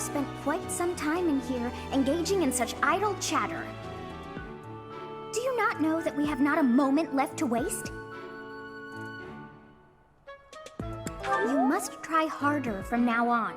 have spent quite some time in here engaging in such idle chatter. Do you not know that we have not a moment left to waste? You must try harder from now on.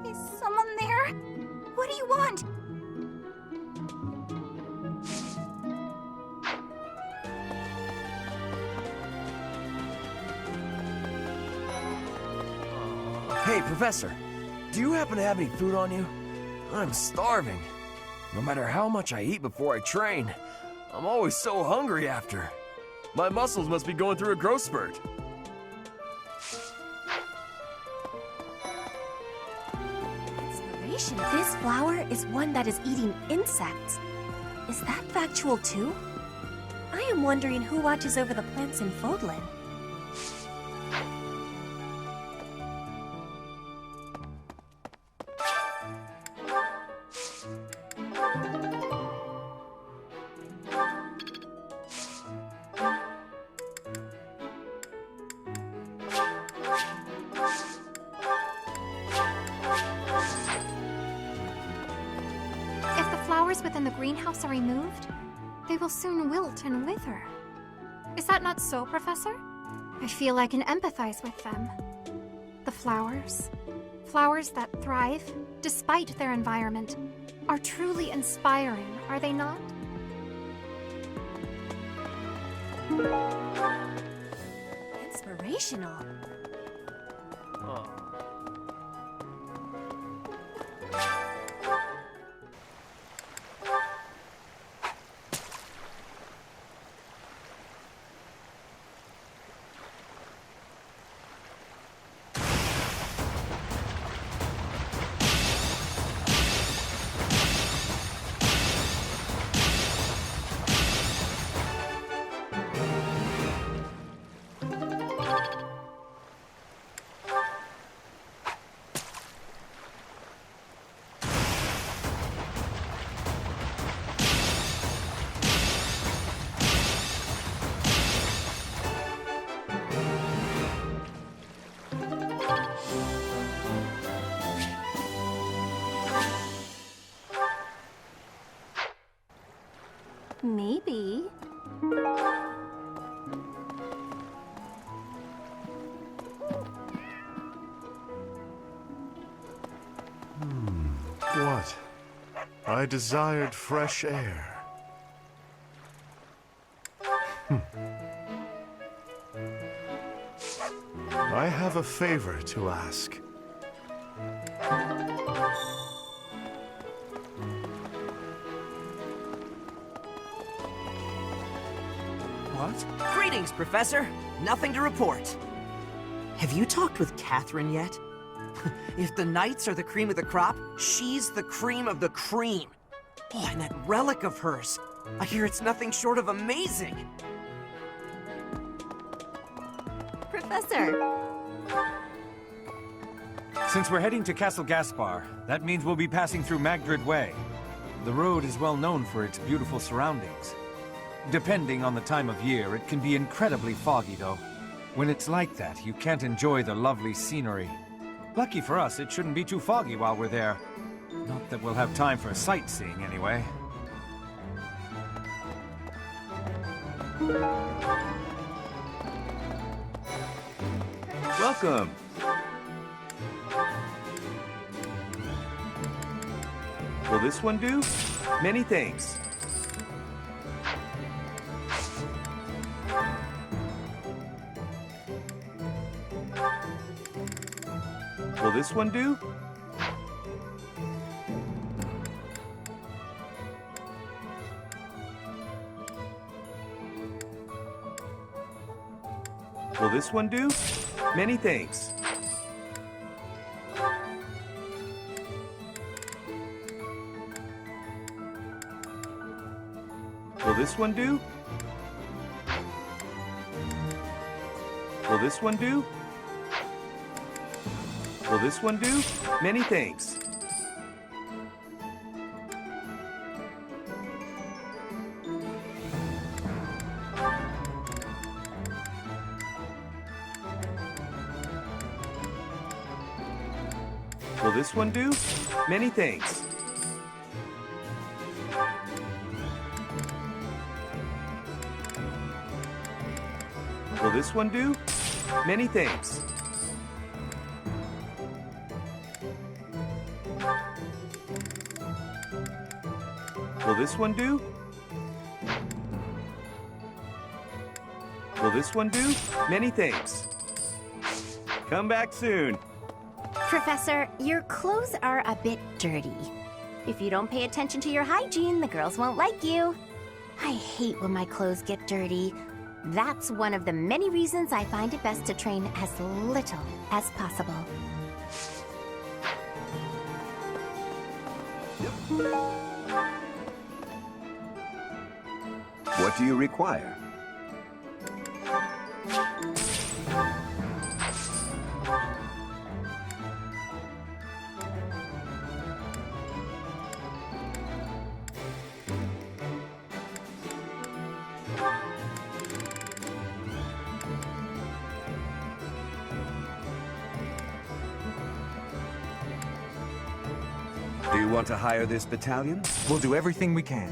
Is someone there? What do you want? Hey, Professor, do you happen to have any food on you? I'm starving. No matter how much I eat before I train, I'm always so hungry after. My muscles must be going through a growth spurt. Inspiration. This flower is one that is eating insects. Is that factual too? I am wondering who watches over the plants in Fodlan. If the flowers within the greenhouse are removed, they will soon wilt and wither. Is that not so, Professor? I feel I can empathize with them. The flowers that thrive despite their environment, are truly inspiring, are they not? Inspirational. Maybe. What? I desired fresh air. I have a favor to ask. What? Greetings, Professor. Nothing to report. Have you talked with Catherine yet? If the knights are the cream of the crop, she's the cream of the cream. Oh, and that relic of hers. I hear it's nothing short of amazing. Professor! Since we're heading to Castle Gaspard, that means we'll be passing through Magdred Way. The road is well known for its beautiful surroundings. Depending on the time of year, it can be incredibly foggy, though. When it's like that, you can't enjoy the lovely scenery. Lucky for us, it shouldn't be too foggy while we're there. Not that we'll have time for sightseeing, anyway. Welcome! Will this one do? Many thanks. Will this one do? Will this one do? Many thanks. Will this one do? Will this one do? Will this one do? Many thanks. Will this one do? Many thanks. Will this one do? Many thanks. Will this one do? Will this one do? Many thanks. Come back soon. Professor, your clothes are a bit dirty. If you don't pay attention to your hygiene, the girls won't like you. I hate when my clothes get dirty. That's one of the many reasons I find it best to train as little as possible. What do you require? Do you want to hire this battalion? We'll do everything we can.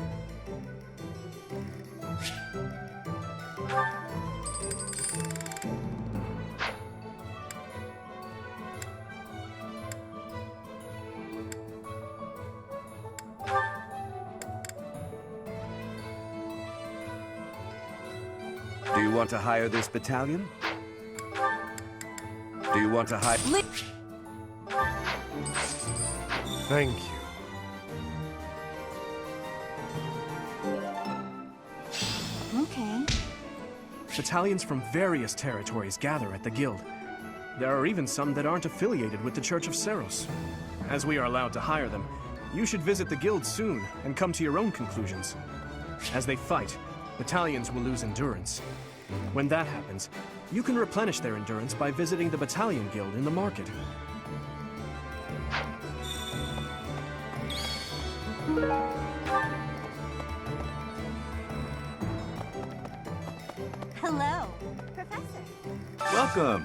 Do you want to hire this battalion? Do you want to hire... Thank you. Okay. Battalions from various territories gather at the guild. There are even some that aren't affiliated with the Church of Seros. As we are allowed to hire them, you should visit the guild soon and come to your own conclusions. As they fight, battalions will lose endurance. When that happens, you can replenish their endurance by visiting the battalion guild in the market. Hello, Professor. Welcome.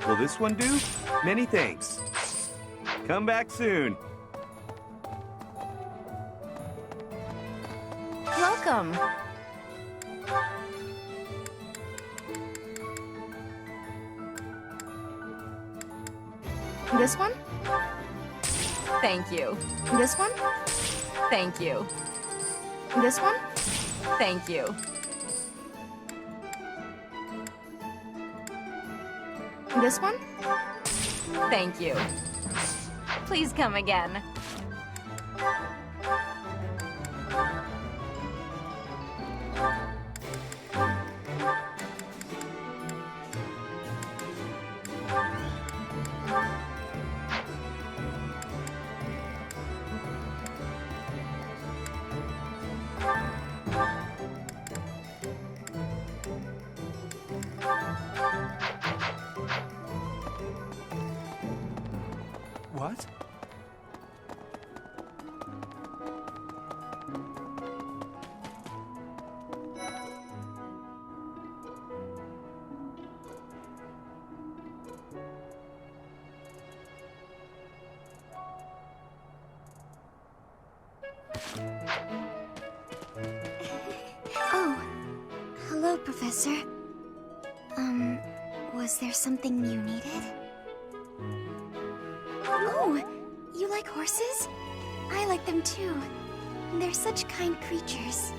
Will this one do? Many thanks. Come back soon. Welcome. This one? Thank you. This one? Thank you. This one? Thank you. This one? Thank you. Please come again. What? Oh, hello, Professor. Was there something you needed? Oh, you like horses? I like them too. They're such kind creatures.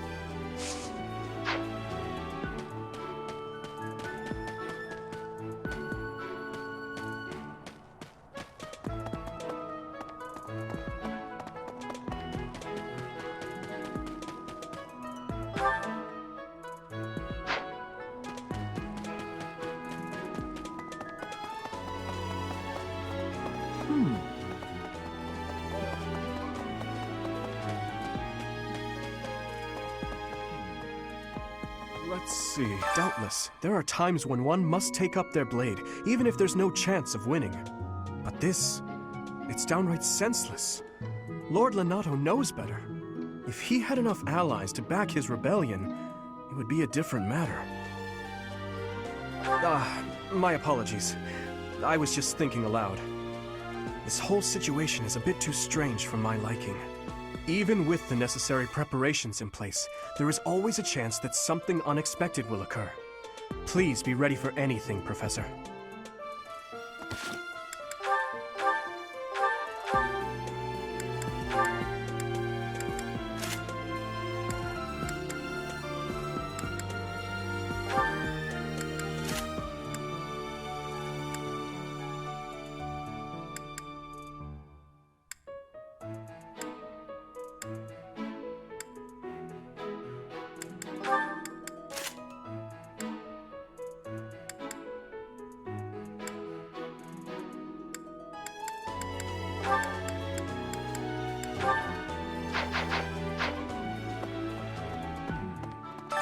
Let's see. Doubtless, there are times when one must take up their blade, even if there's no chance of winning. But this, it's downright senseless. Lord Lonato knows better. If he had enough allies to back his rebellion, it would be a different matter. My apologies. I was just thinking aloud. This whole situation is a bit too strange for my liking. Even with the necessary preparations in place, there is always a chance that something unexpected will occur. Please be ready for anything, Professor.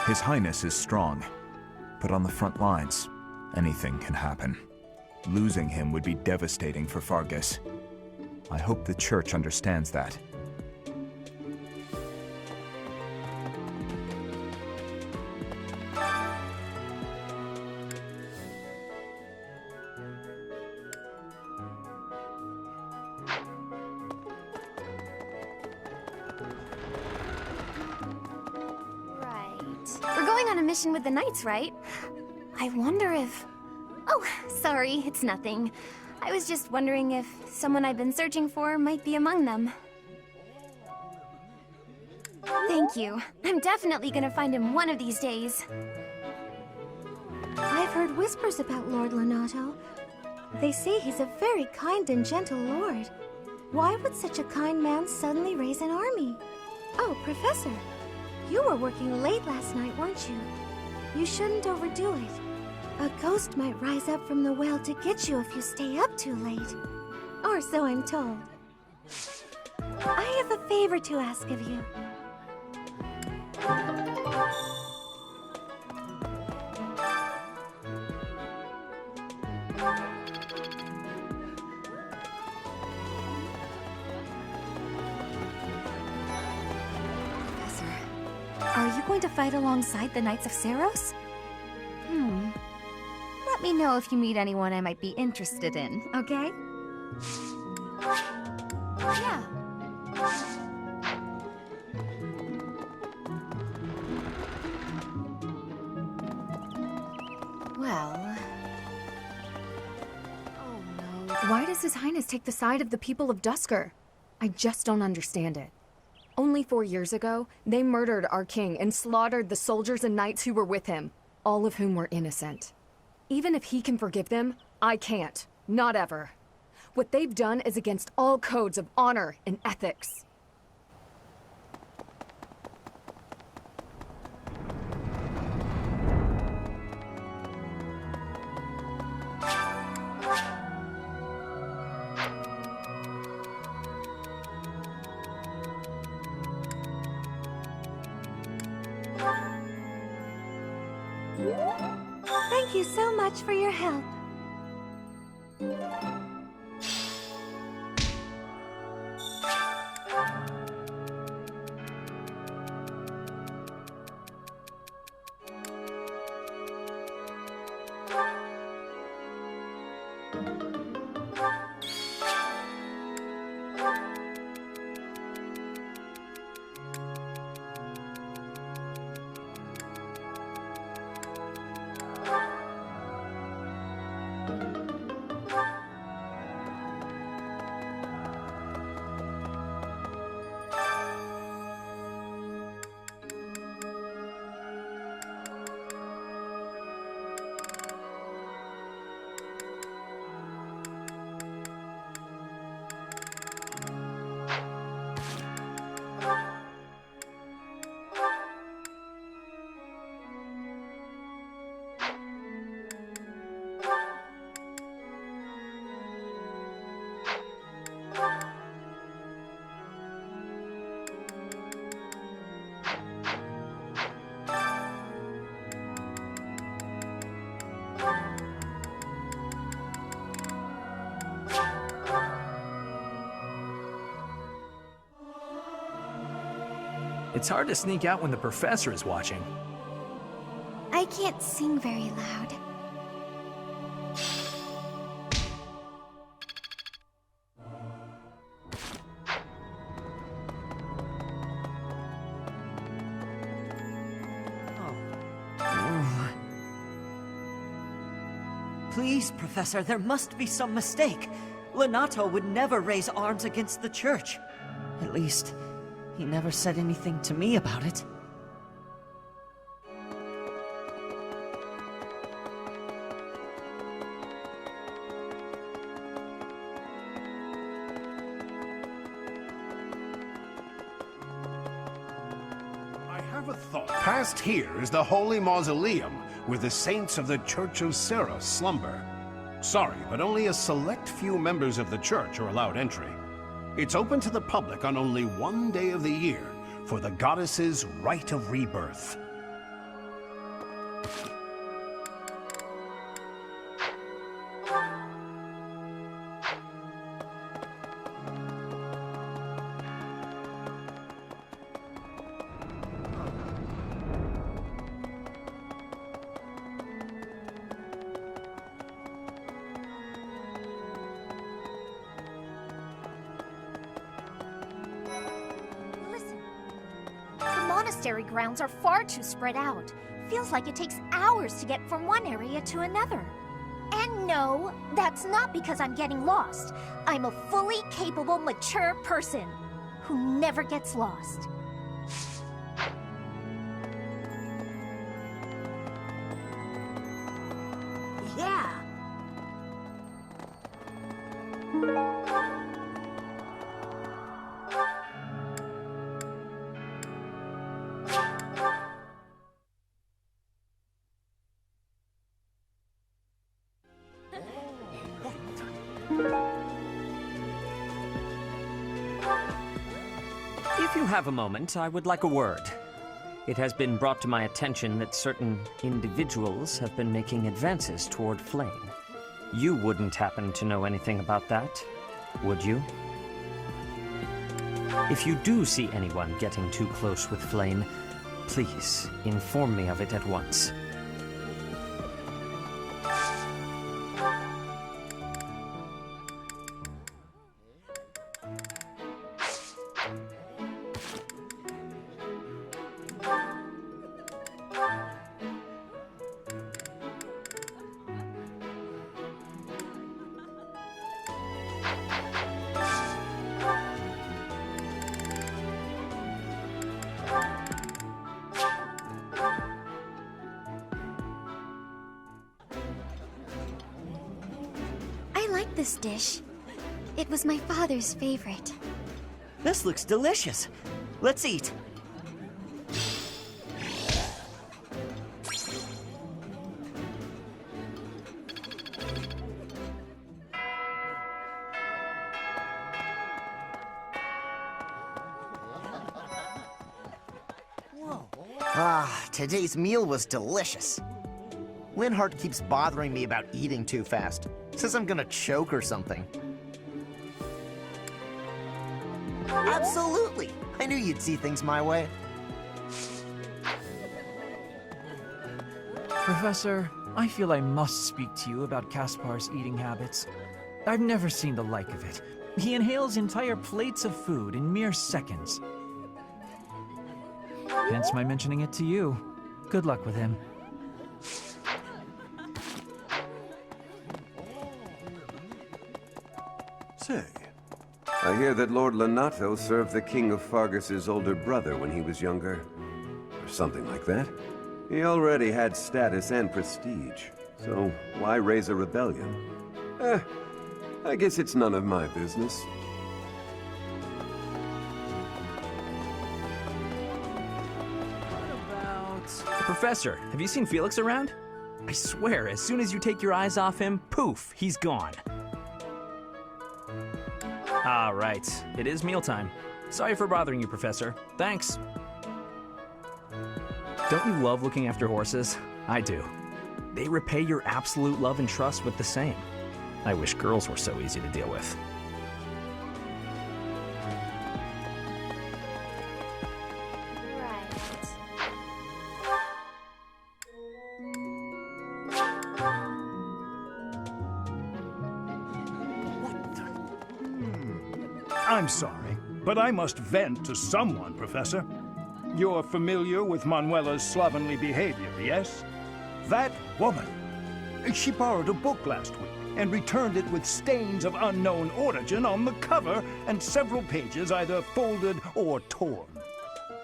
His Highness is strong, but on the front lines, anything can happen. Losing him would be devastating for Fargus. I hope the Church understands that. We're going on a mission with the Knights, right? I wonder if... Oh, sorry, it's nothing. I was just wondering if someone I've been searching for might be among them. Thank you. I'm definitely gonna find him one of these days. I've heard whispers about Lord Lonato. They say he's a very kind and gentle lord. Why would such a kind man suddenly raise an army? Oh, Professor, you were working late last night, weren't you? You shouldn't overdo it. A ghost might rise up from the well to get you if you stay up too late. Or so I'm told. I have a favor to ask of you. Are you going to fight alongside the Knights of Seros? Let me know if you meet anyone I might be interested in, okay? Yeah. Well... Oh no. Why does His Highness take the side of the people of Dusker? I just don't understand it. Only 4 years ago, they murdered our king and slaughtered the soldiers and knights who were with him, all of whom were innocent. Even if he can forgive them, I can't. Not ever. What they've done is against all codes of honor and ethics. Thank you so much for your help. It's hard to sneak out when the professor is watching. I can't sing very loud. Please, Professor, there must be some mistake. Lonato would never raise arms against the church. At least, he never said anything to me about it. I have a thought. Past here is the holy mausoleum where the saints of the Church of Seros slumber. Sorry, but only a select few members of the church are allowed entry. It's open to the public on only one day of the year for the goddess's rite of rebirth. Monastery grounds are far too spread out. Feels like it takes hours to get from one area to another. And no, that's not because I'm getting lost. I'm a fully capable, mature person who never gets lost. Yeah. If you have a moment, I would like a word. It has been brought to my attention that certain individuals have been making advances toward Flame. You wouldn't happen to know anything about that, would you? If you do see anyone getting too close with Flame, please inform me of it at once. I like this dish. It was my father's favorite. This looks delicious. Let's eat. Today's meal was delicious. Linhart keeps bothering me about eating too fast. Says I'm gonna choke or something. Absolutely! I knew you'd see things my way. Professor, I feel I must speak to you about Gaspard's eating habits. I've never seen the like of it. He inhales entire plates of food in mere seconds. Hence my mentioning it to you. Good luck with him. Say, I hear that Lord Lonato served the King of Fargus's older brother when he was younger. Or something like that. He already had status and prestige, so why raise a rebellion? I guess it's none of my business. Professor, have you seen Felix around? I swear, as soon as you take your eyes off him, poof, he's gone. Ah, right. It is mealtime. Sorry for bothering you, Professor. Thanks. Don't you love looking after horses? I do. They repay your absolute love and trust with the same. I wish girls were so easy to deal with. I'm sorry, but I must vent to someone, Professor. You're familiar with Manuela's slovenly behavior, yes? That woman. She borrowed a book last week and returned it with stains of unknown origin on the cover and several pages either folded or torn.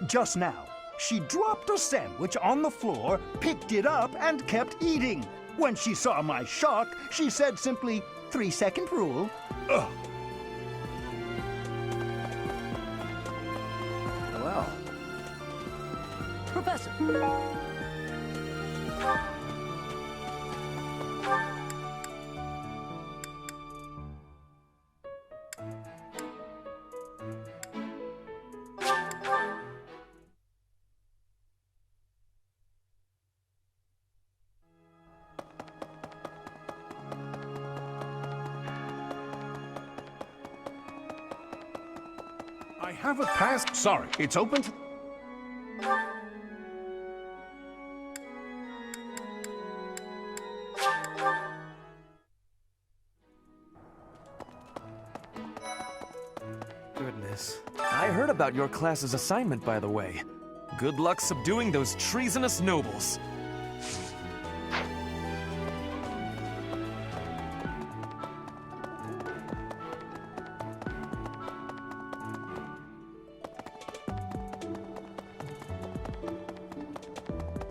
Just now, she dropped a sandwich on the floor, picked it up, and kept eating. When she saw my shock, she said simply, 3-second rule. Ugh. Well. Professor! I have a past. Sorry, it's open to. Goodness. I heard about your class's assignment, by the way. Good luck subduing those treasonous nobles.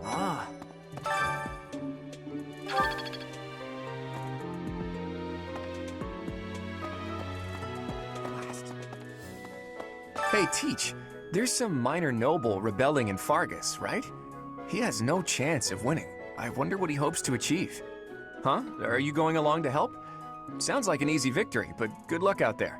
Ah. Hey, Teach, there's some minor noble rebelling in Fargus, right? He has no chance of winning. I wonder what he hopes to achieve. Huh? Are you going along to help? Sounds like an easy victory, but good luck out there.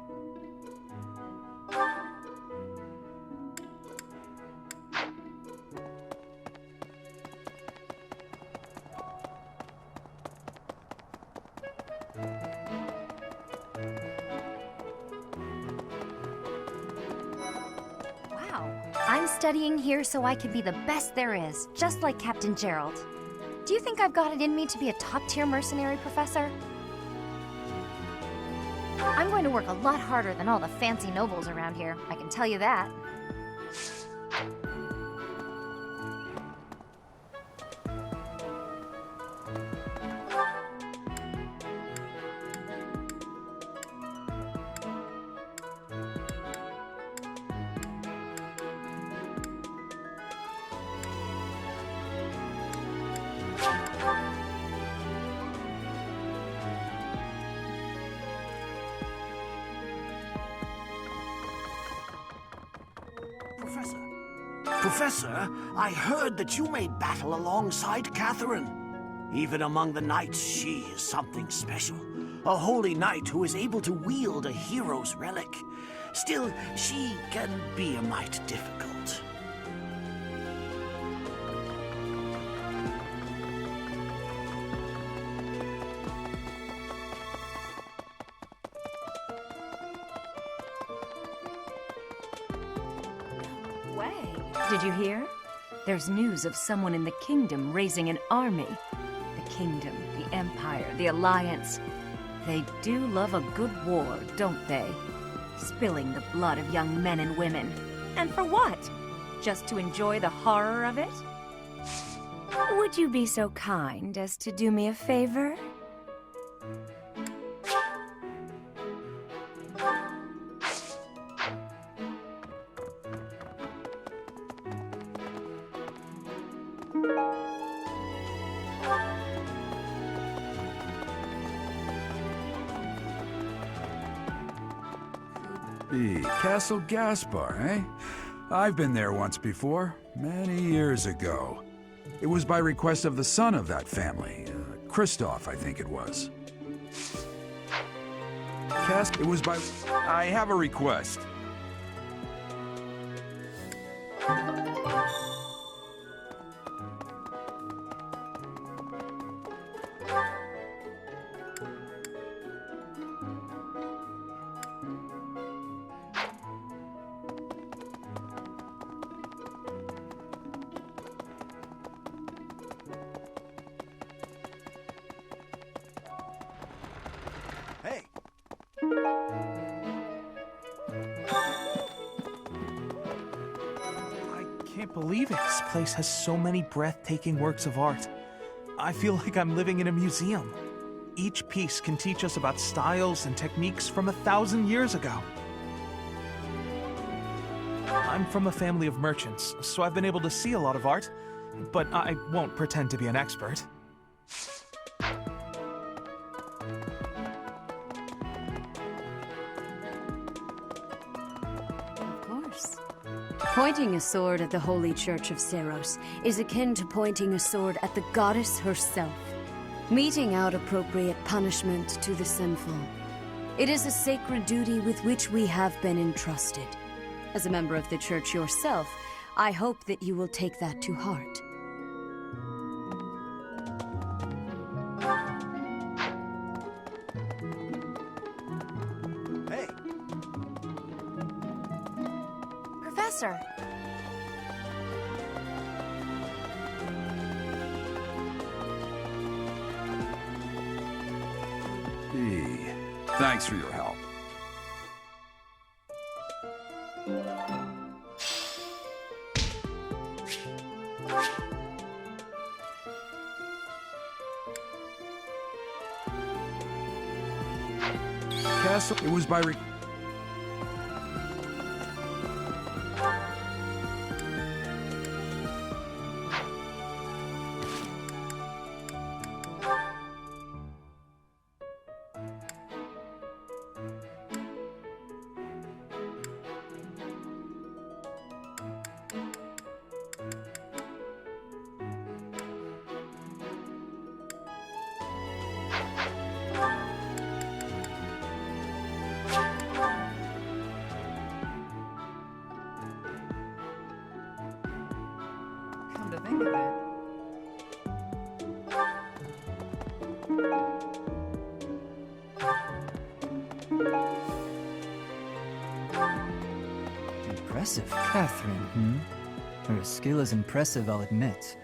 I'm studying here so I can be the best there is, just like Captain Gerald. Do you think I've got it in me to be a top-tier mercenary, Professor? I'm going to work a lot harder than all the fancy nobles around here, I can tell you that. Professor, I heard that you made battle alongside Catherine. Even among the knights, she is something special. A holy knight who is able to wield a hero's relic. Still, she can be a mite difficult. Did you hear? There's news of someone in the kingdom raising an army. The kingdom, the empire, the alliance. They do love a good war, don't they? Spilling the blood of young men and women. And for what? Just to enjoy the horror of it? Would you be so kind as to do me a favor? Castle Gaspard, eh? I've been there once before, many years ago. It was by request of the son of that family, Christoph, I think it was. It was by... I have a request. can't believe it. This place has so many breathtaking works of art. I feel like I'm living in a museum. Each piece can teach us about styles and techniques from 1,000 years ago. I'm from a family of merchants, so I've been able to see a lot of art, but I won't pretend to be an expert. Of course. Pointing a sword at the Holy Church of Seros is akin to pointing a sword at the goddess herself, meting out appropriate punishment to the sinful. It is a sacred duty with which we have been entrusted. As a member of the church yourself, I hope that you will take that to heart. Hey! Professor! Hey, thanks for your help. Castle. It was by Come to think of it. Impressive, Catherine, Her skill is impressive, I'll admit.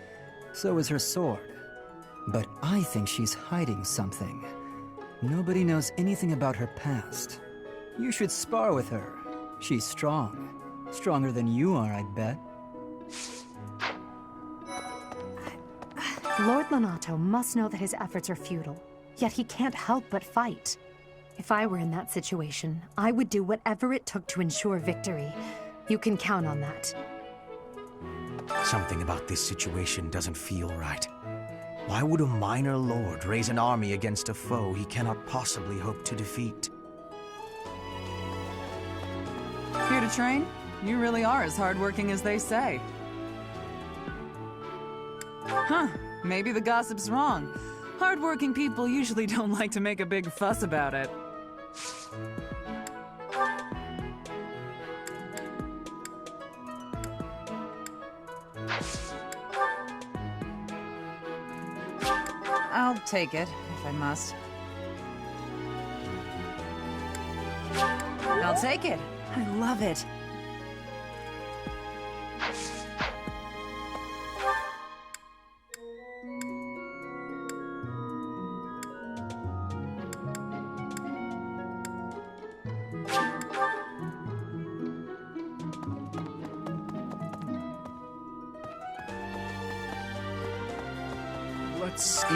So is her sword. But I think she's hiding something. Nobody knows anything about her past. You should spar with her. She's strong. Stronger than you are, I'd bet. Lord Lonato must know that his efforts are futile, yet he can't help but fight. If I were in that situation, I would do whatever it took to ensure victory. You can count on that. Something about this situation doesn't feel right. Why would a minor lord raise an army against a foe he cannot possibly hope to defeat? Here to train? You really are as hardworking as they say. Huh, maybe the gossip's wrong. Hardworking people usually don't like to make a big fuss about it. I'll take it, if I must. I'll take it. I love it.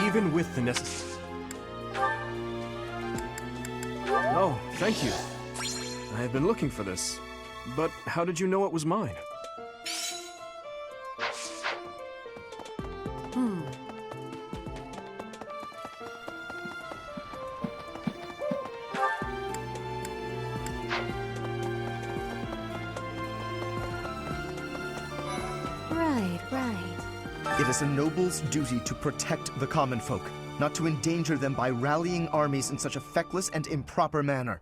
Even with the necessary... Oh, thank you. I have been looking for this. But how did you know it was mine? It is a noble's duty to protect the common folk, not to endanger them by rallying armies in such a feckless and improper manner.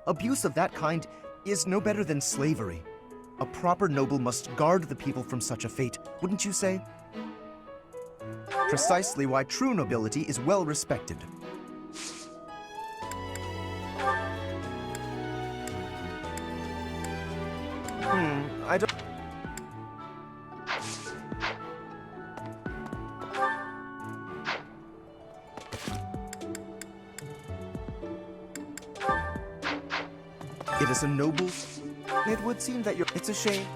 Abuse of that kind is no better than slavery. A proper noble must guard the people from such a fate, wouldn't you say? Precisely why true nobility is well respected. I don't... It is a noble... It would seem that you're... It's a shame.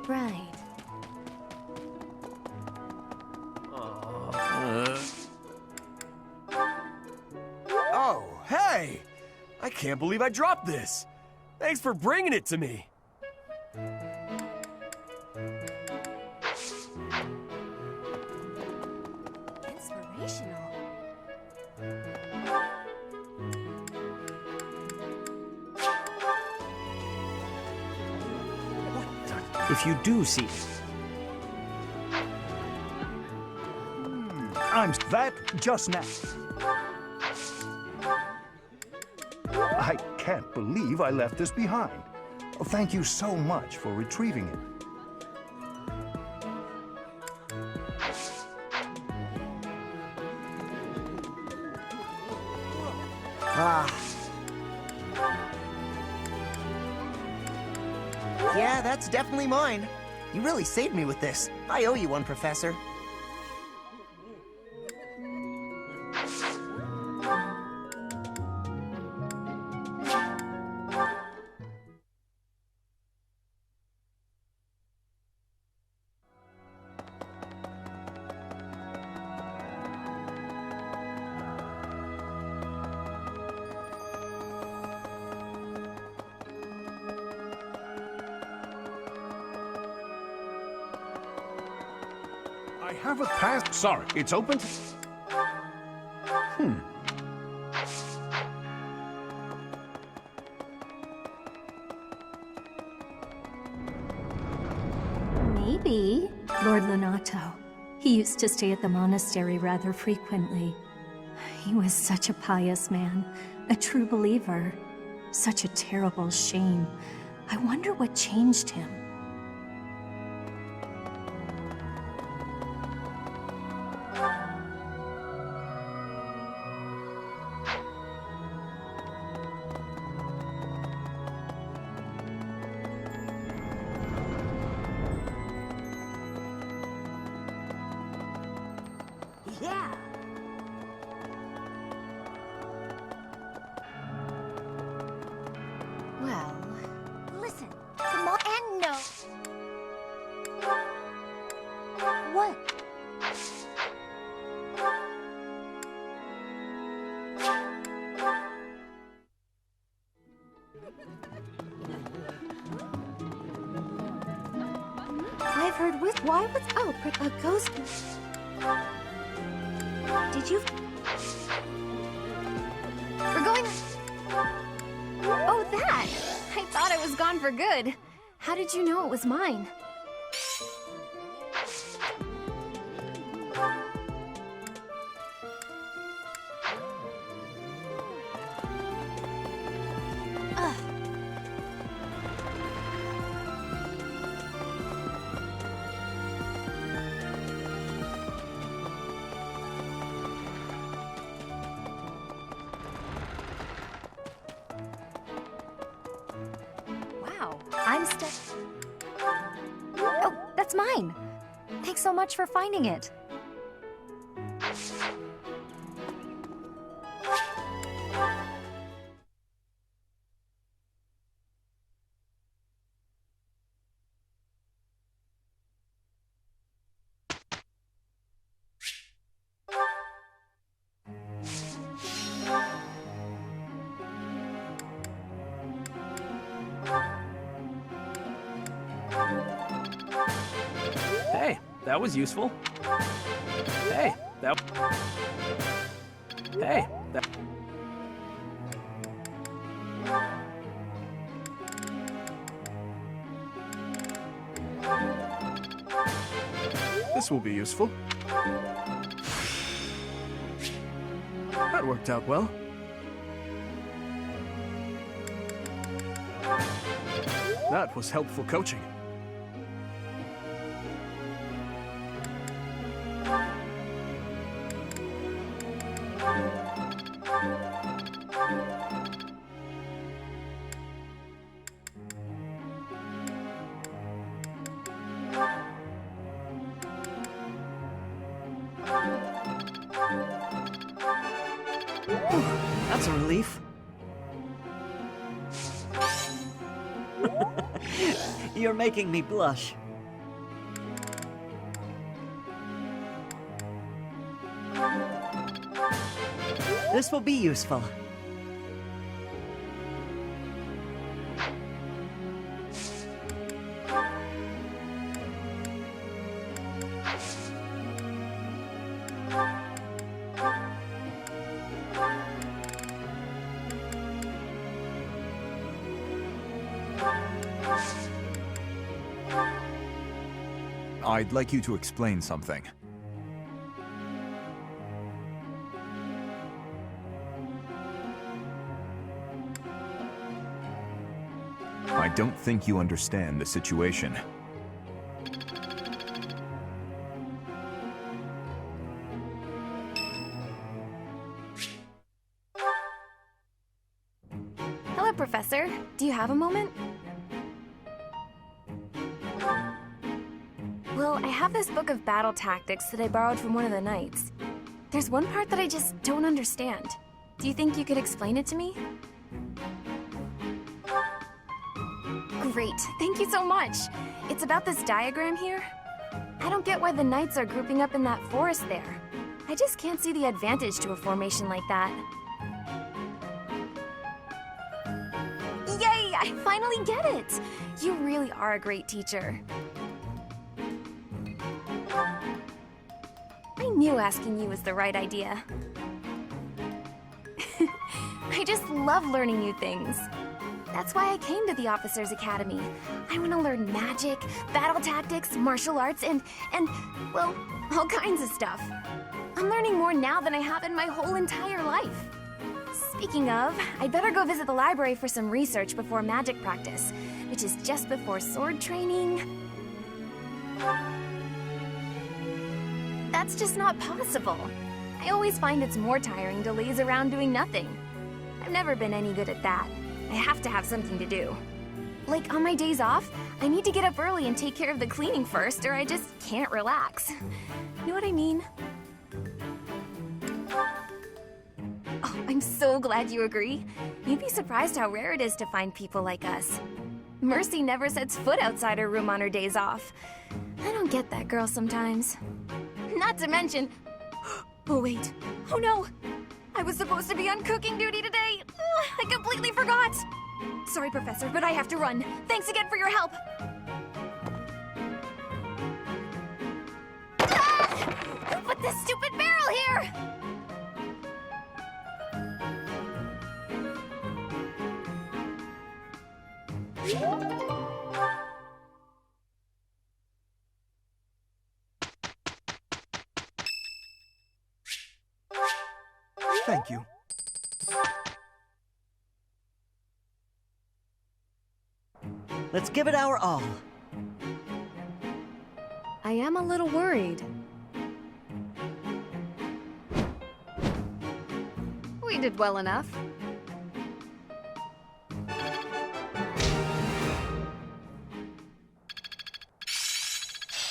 bride. Oh, hey! I can't believe I dropped this. Thanks for bringing it to me. Inspirational. If you do see it, I'm that just now. I can't believe I left this behind. Thank you so much for retrieving it. Yeah, that's definitely mine. You really saved me with this. I owe you one, Professor. I have a pass. Sorry, it's open? Maybe. Lord Lonato. He used to stay at the monastery rather frequently. He was such a pious man, a true believer. Such a terrible shame. I wonder what changed him. Yeah. Well, listen. Come on and no. What? I've heard with why was a ghost. Did you? We're going. Oh, that! I thought it was gone for good. How did you know it was mine? Ugh. Wow, I'm stuck. Oh, that's mine. Thanks so much for finding it. Hey, that was useful. Hey, that... Hey, that... This will be useful. That worked out well. That was helpful coaching. that's a relief. You're making me blush. This will be useful. I'd like you to explain something. I don't think you understand the situation. Hello, Professor. Do you have a moment? Well, I have this book of battle tactics that I borrowed from one of the knights. There's one part that I just don't understand. Do you think you could explain it to me? Great, thank you so much. It's about this diagram here. I don't get why the knights are grouping up in that forest there. I just can't see the advantage to a formation like that. Yay, I finally get it! You really are a great teacher. I knew asking you was the right idea. I just love learning new things. That's why I came to the Officers Academy. I want to learn magic, battle tactics, martial arts, and, well, all kinds of stuff. I'm learning more now than I have in my whole entire life. Speaking of, I'd better go visit the library for some research before magic practice, which is just before sword training. That's just not possible. I always find it's more tiring to laze around doing nothing. I've never been any good at that. I have to have something to do. Like, on my days off, I need to get up early and take care of the cleaning first, or I just can't relax. You know what I mean? Oh, I'm so glad you agree. You'd be surprised how rare it is to find people like us. Mercy never sets foot outside her room on her days off. I don't get that girl sometimes. Not to mention... Oh, wait. Oh, no. I was supposed to be on cooking duty today. Ugh, I completely forgot. Sorry, Professor, but I have to run. Thanks again for your help. Ah! Who put this stupid barrel here? Thank you. Let's give it our all. I am a little worried. We did well enough.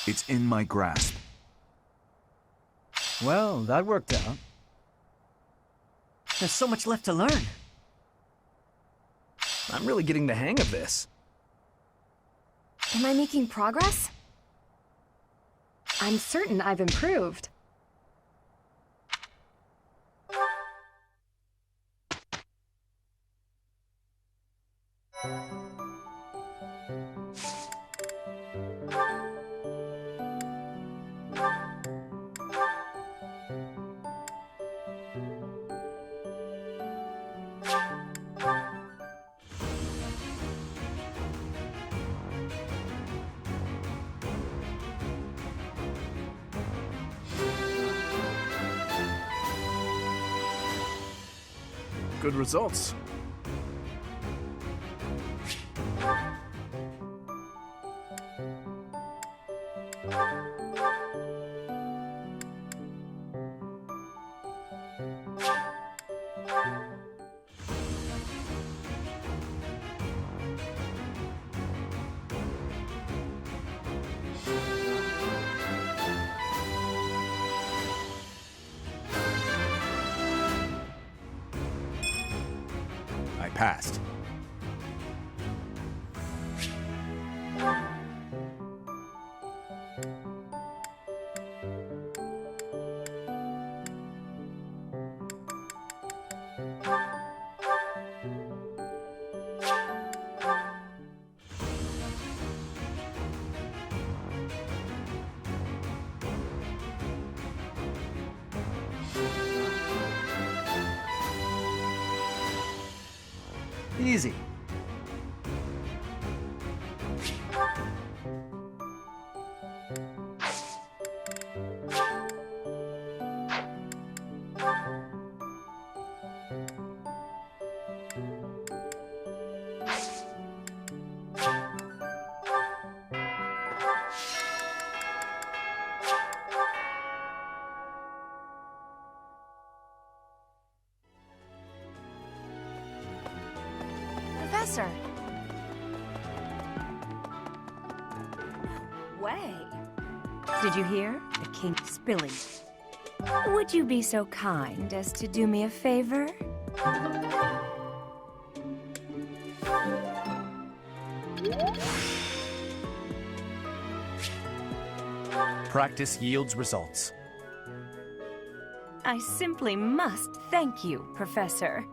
It's in my grasp. Well, that worked out. There's so much left to learn. I'm really getting the hang of this. Am I making progress? I'm certain I've improved. Good results. Passed. Easy. Professor! No way! Did you hear? The king spilling. Would you be so kind as to do me a favor? Practice yields results. I simply must thank you, Professor.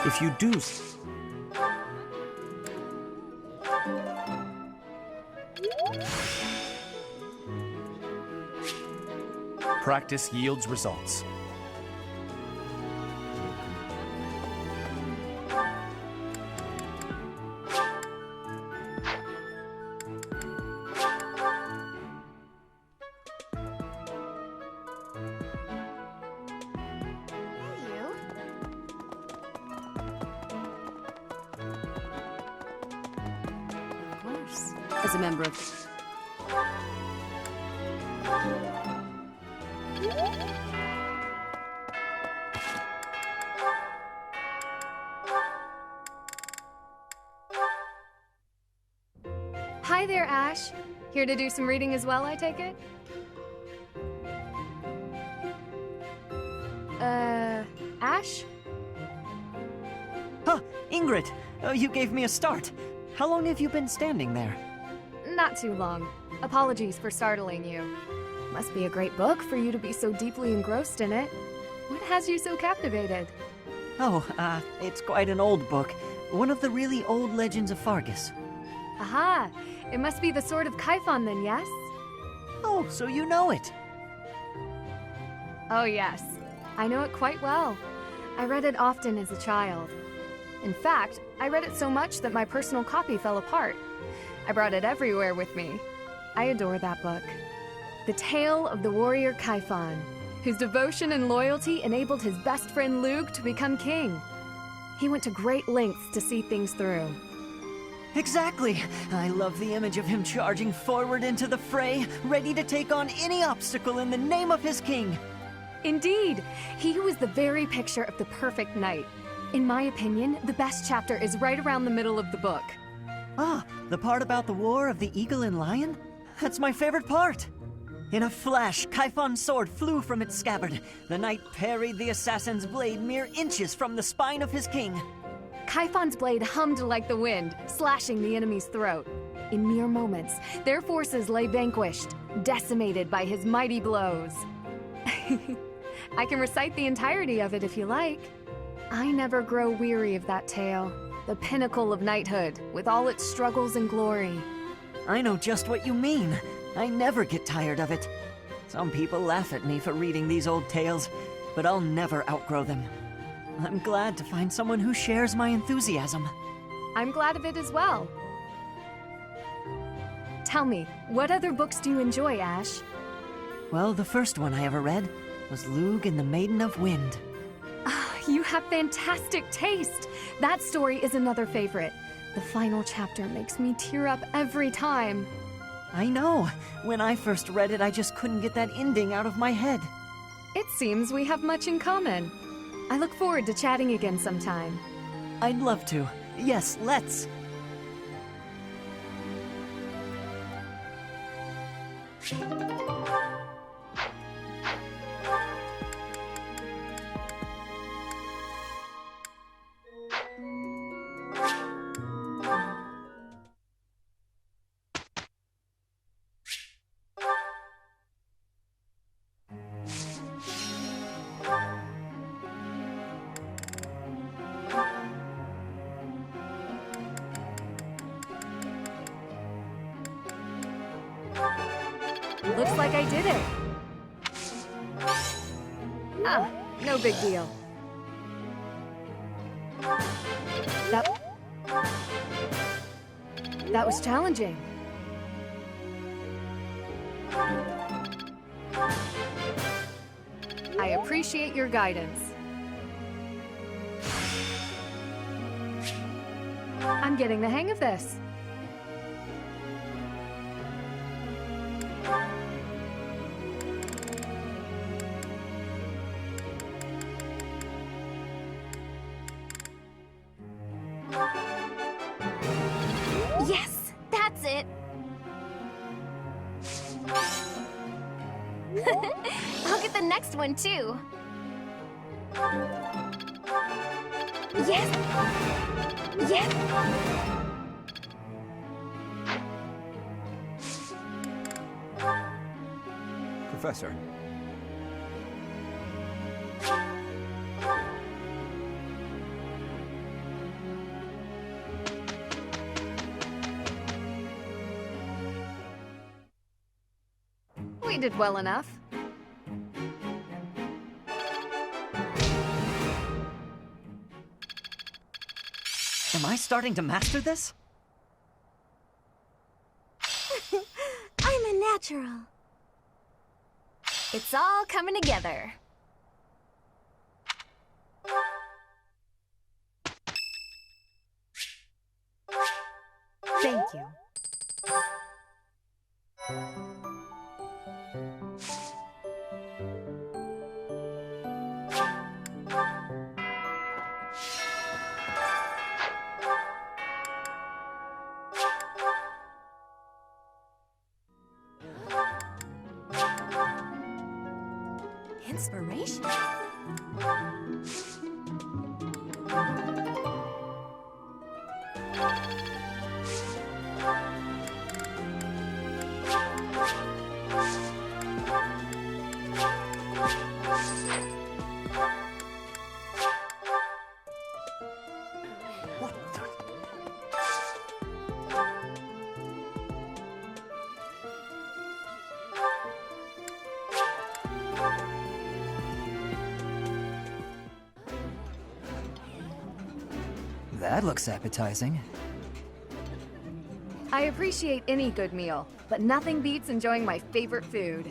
If you do... Practice yields results. As a member of... Hi there, Ashe. Here to do some reading as well, I take it? Ashe? Huh, Ingrid! You gave me a start. How long have you been standing there? Not too long. Apologies for startling you. Must be a great book for you to be so deeply engrossed in it. What has you so captivated? Oh, it's quite an old book. One of the really old legends of Fargus. Aha! It must be the Sword of Kaifon then, yes? Oh, so you know it. Oh yes. I know it quite well. I read it often as a child. In fact, I read it so much that my personal copy fell apart. I brought it everywhere with me. I adore that book. The tale of the warrior Kaifon, whose devotion and loyalty enabled his best friend Lug to become king. He went to great lengths to see things through. Exactly! I love the image of him charging forward into the fray, ready to take on any obstacle in the name of his king. Indeed! He was the very picture of the perfect knight. In my opinion, the best chapter is right around the middle of the book. Ah, the part about the war of the eagle and lion? That's my favorite part! In a flash, Kaifon's sword flew from its scabbard. The knight parried the assassin's blade mere inches from the spine of his king. Kaifon's blade hummed like the wind, slashing the enemy's throat. In mere moments, their forces lay vanquished, decimated by his mighty blows. I can recite the entirety of it if you like. I never grow weary of that tale, the pinnacle of knighthood, with all its struggles and glory. I know just what you mean. I never get tired of it. Some people laugh at me for reading these old tales, but I'll never outgrow them. I'm glad to find someone who shares my enthusiasm. I'm glad of it as well. Tell me, what other books do you enjoy, Ashe? Well, the first one I ever read was Lug and the Maiden of Wind. You have fantastic taste! That story is another favorite. The final chapter makes me tear up every time. I know. When I first read it, I just couldn't get that ending out of my head. It seems we have much in common. I look forward to chatting again sometime. I'd love to. Yes, let's. Looks like I did it. Ah, no big deal. That was challenging. I appreciate your guidance. I'm getting the hang of this. Yes, that's it. I'll get the next one too. Yes. Yes. Professor. We did well enough. Am I starting to master this? I'm a natural. It's all coming together. Thank you. Inspiration. That looks appetizing. I appreciate any good meal, but nothing beats enjoying my favorite food.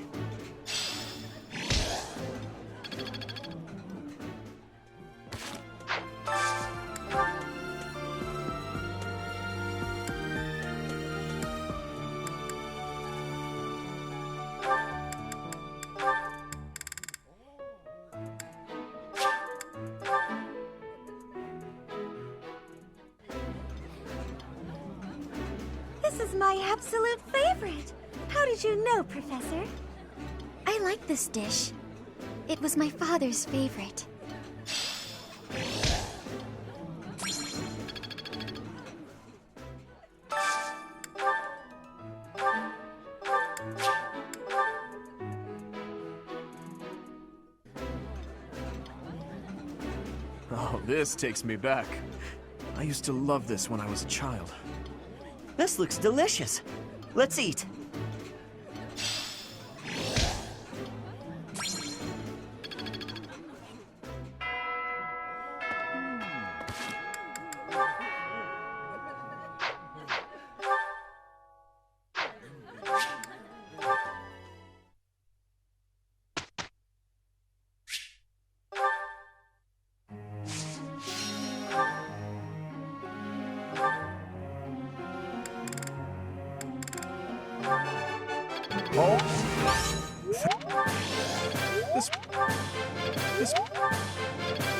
This is my absolute favorite. How did you know, Professor? I like this dish. It was my father's favorite. Oh, this takes me back. I used to love this when I was a child. This looks delicious. Let's eat.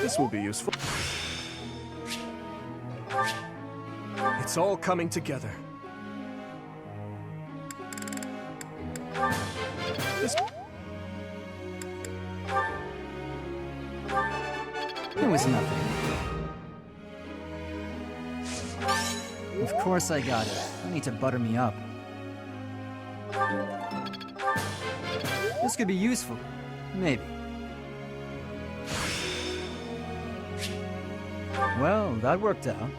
This will be useful. It's all coming together. It was nothing. Of course I got it. I need to butter me up. This could be useful. Maybe. Well, that worked out.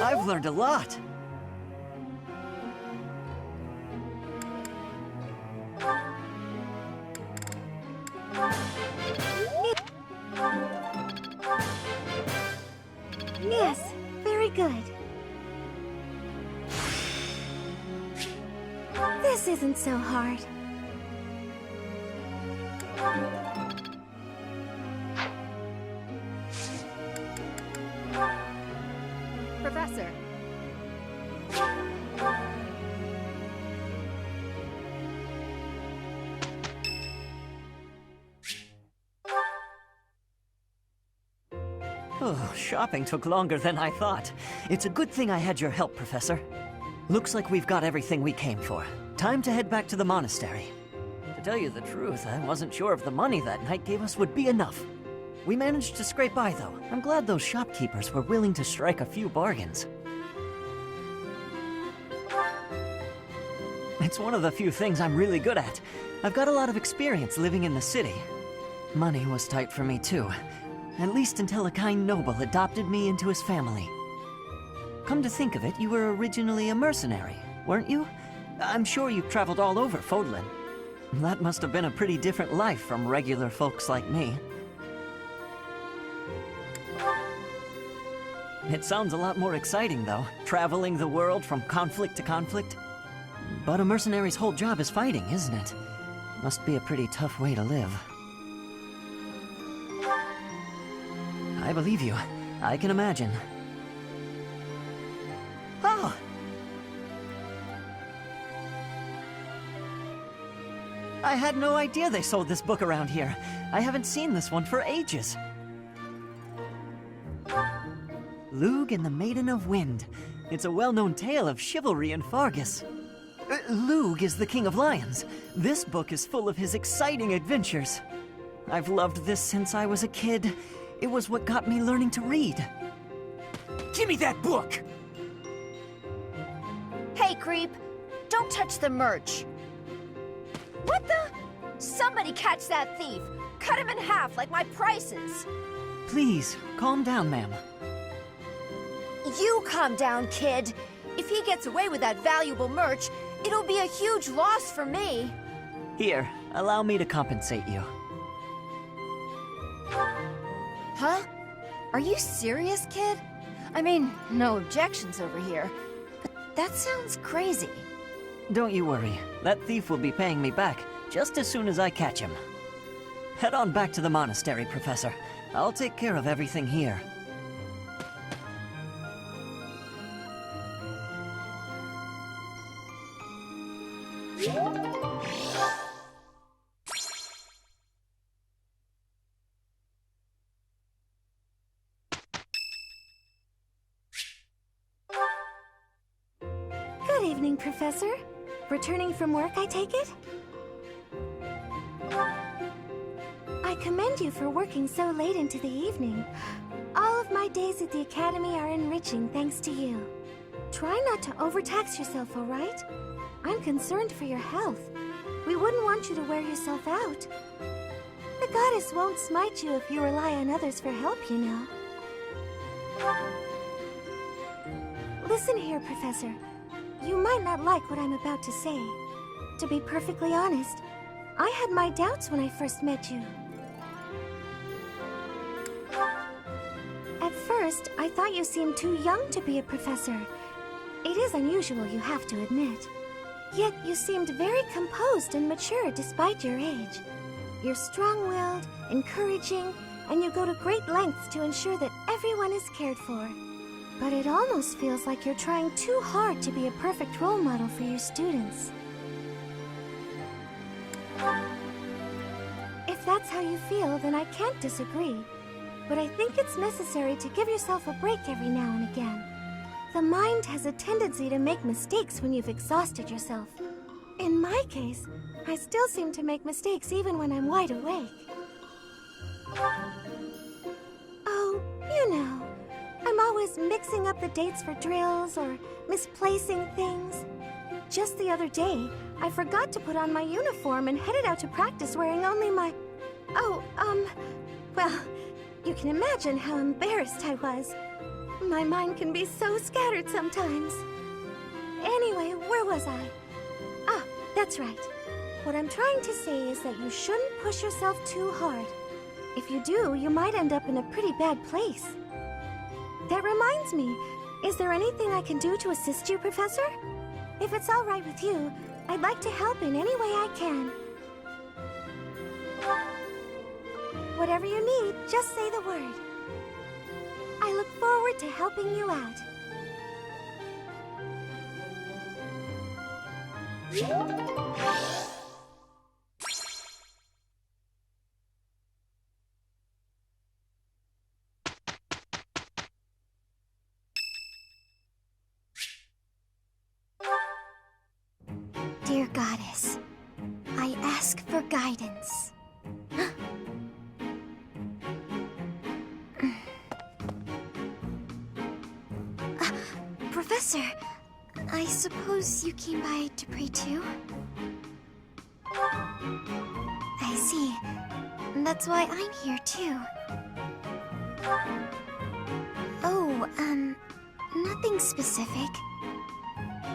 I've learned a lot. Yes, very good. This isn't so hard. Professor. Oh, shopping took longer than I thought. It's a good thing I had your help, Professor. Looks like we've got everything we came for. Time to head back to the monastery. To tell you the truth, I wasn't sure if the money that knight gave us would be enough. We managed to scrape by, though. I'm glad those shopkeepers were willing to strike a few bargains. It's one of the few things I'm really good at. I've got a lot of experience living in the city. Money was tight for me, too. At least until a kind noble adopted me into his family. Come to think of it, you were originally a mercenary, weren't you? I'm sure you've traveled all over Fodlan. That must have been a pretty different life from regular folks like me. It sounds a lot more exciting, though, traveling the world from conflict to conflict. But a mercenary's whole job is fighting, isn't it? Must be a pretty tough way to live. I believe you. I can imagine. Oh! I had no idea they sold this book around here. I haven't seen this one for ages. Lug and the Maiden of Wind. It's a well-known tale of chivalry in Fargus. Lug is the King of Lions. This book is full of his exciting adventures. I've loved this since I was a kid. It was what got me learning to read. Give me that book! Hey, creep! Don't touch the merch! What the? Somebody catch that thief! Cut him in half like my prices! Please, calm down, ma'am. You calm down, kid! If he gets away with that valuable merch, it'll be a huge loss for me! Here, allow me to compensate you. Huh? Are you serious, kid? I mean, no objections over here, but that sounds crazy. Don't you worry. That thief will be paying me back just as soon as I catch him. Head on back to the monastery, Professor. I'll take care of everything here. Good evening, Professor. Returning from work, I take it? I commend you for working so late into the evening. All of my days at the Academy are enriching thanks to you. Try not to overtax yourself, all right? I'm concerned for your health. We wouldn't want you to wear yourself out. The goddess won't smite you if you rely on others for help, you know. Listen here, Professor. You might not like what I'm about to say. To be perfectly honest, I had my doubts when I first met you. At first, I thought you seemed too young to be a professor. It is unusual, you have to admit. Yet you seemed very composed and mature despite your age. You're strong-willed, encouraging, and you go to great lengths to ensure that everyone is cared for. But it almost feels like you're trying too hard to be a perfect role model for your students. If that's how you feel, then I can't disagree. But I think it's necessary to give yourself a break every now and again. The mind has a tendency to make mistakes when you've exhausted yourself. In my case, I still seem to make mistakes even when I'm wide awake. Oh, you know, I'm always mixing up the dates for drills or misplacing things. Just the other day, I forgot to put on my uniform and headed out to practice wearing only my... Well, you can imagine how embarrassed I was. My mind can be so scattered sometimes. Anyway, where was I? Ah, that's right. What I'm trying to say is that you shouldn't push yourself too hard. If you do, you might end up in a pretty bad place. That reminds me, is there anything I can do to assist you, Professor? If it's all right with you, I'd like to help in any way I can. Whatever you need, just say the word. I look forward to helping you out. Dear Goddess, I ask for guidance. Professor, I suppose you came by to pray too? I see. That's why I'm here too. Oh, nothing specific.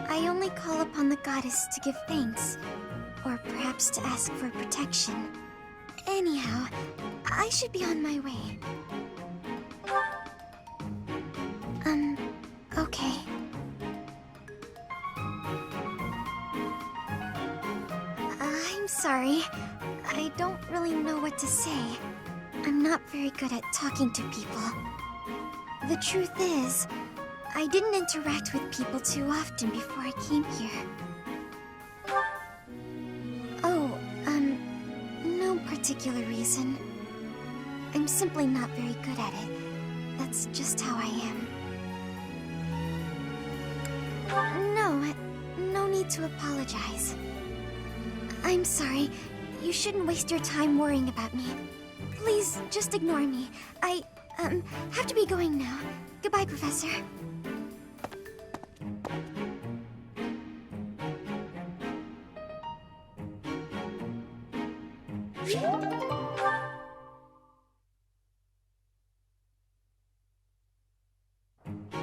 I only call upon the goddess to give thanks, or perhaps to ask for protection. Anyhow, I should be on my way. Okay. I'm sorry. I don't really know what to say. I'm not very good at talking to people. The truth is, I didn't interact with people too often before I came here. Oh, no particular reason. I'm simply not very good at it. That's just how I am. No need to apologize. I'm sorry. You shouldn't waste your time worrying about me. Please, just ignore me. I, have to be going now. Goodbye, Professor.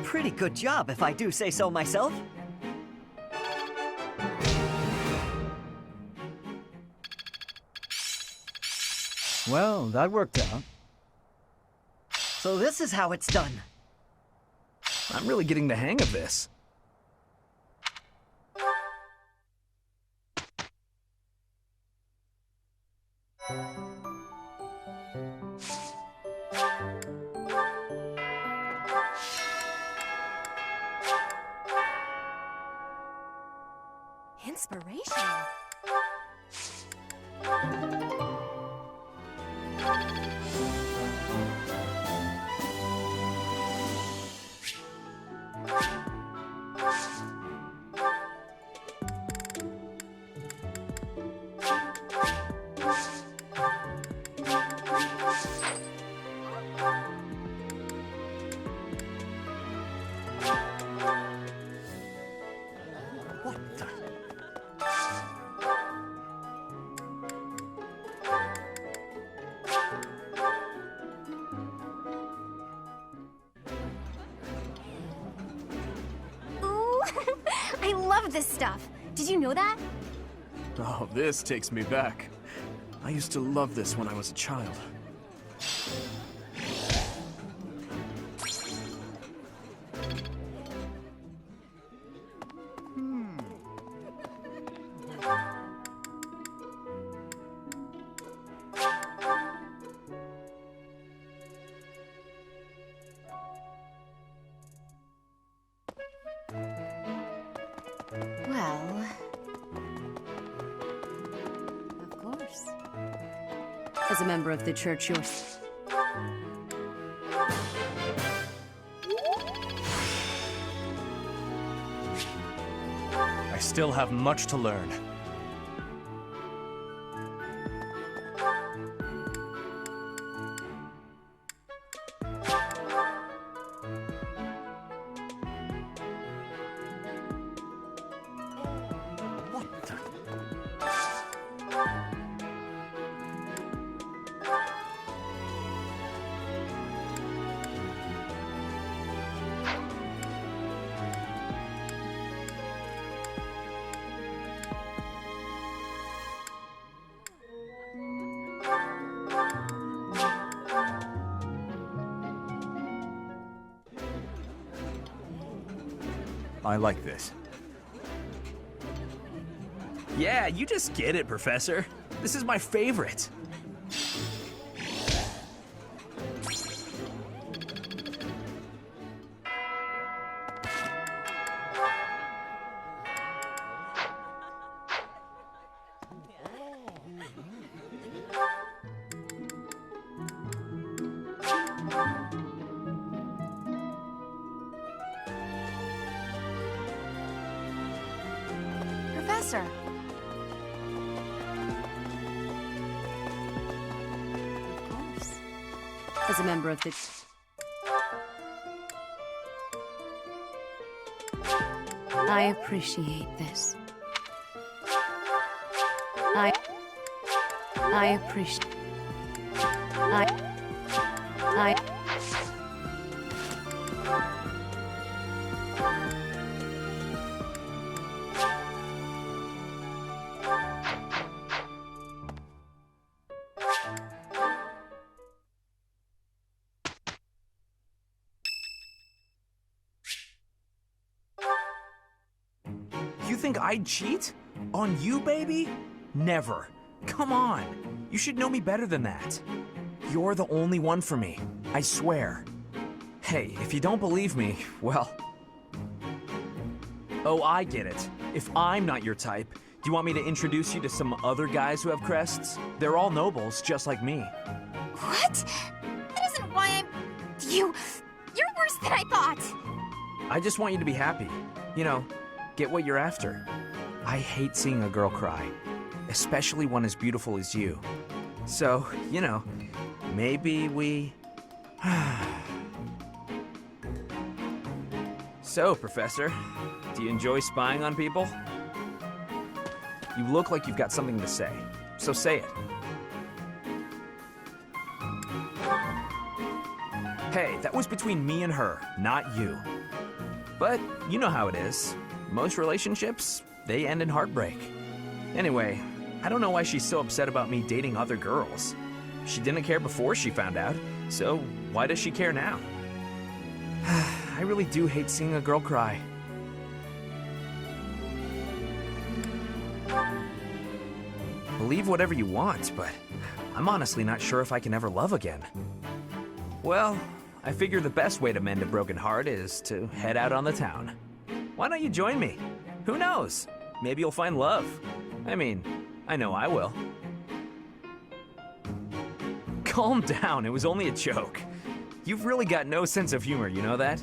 Pretty good job, if I do say so myself. Well, that worked out. So this is how it's done. I'm really getting the hang of this. Inspirational. I love this stuff. Did you know that? Oh, this takes me back. I used to love this when I was a child. Well, of course. As a member of the church, yours. I still have much to learn. I like this. Yeah, you just get it, Professor. This is my favorite. Professor. As a member of the... I appreciate this. I appreciate... I... You think I'd cheat? On you, baby? Never. Come on. You should know me better than that. You're the only one for me. I swear. Hey, if you don't believe me, well... Oh, I get it. If I'm not your type, do you want me to introduce you to some other guys who have crests? They're all nobles, just like me. What? That isn't why I'm... You're worse than I thought! I just want you to be happy. You know, get what you're after. I hate seeing a girl cry, especially one as beautiful as you. So, you know, maybe we... So, Professor, do you enjoy spying on people? You look like you've got something to say, so say it. Hey, that was between me and her, not you. But you know how it is. Most relationships, they end in heartbreak. Anyway, I don't know why she's so upset about me dating other girls. She didn't care before she found out, so why does she care now? I really do hate seeing a girl cry. Believe whatever you want, but I'm honestly not sure if I can ever love again. Well, I figure the best way to mend a broken heart is to head out on the town. Why don't you join me? Who knows? Maybe you'll find love. I mean, I know I will. Calm down, it was only a joke. You've really got no sense of humor, you know that?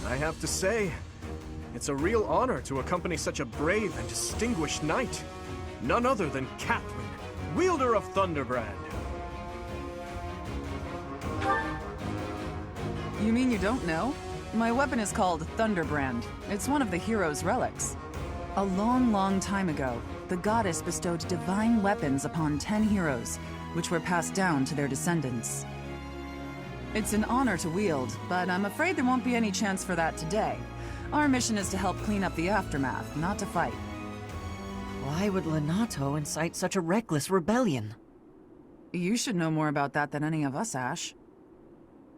I have to say, it's a real honor to accompany such a brave and distinguished knight. None other than Catherine, wielder of Thunderbrand. You mean you don't know? My weapon is called Thunderbrand. It's one of the hero's relics. A long, long time ago, the goddess bestowed divine weapons upon 10 heroes, which were passed down to their descendants. It's an honor to wield, but I'm afraid there won't be any chance for that today. Our mission is to help clean up the aftermath, not to fight. Why would Lonato incite such a reckless rebellion? You should know more about that than any of us, Ashe.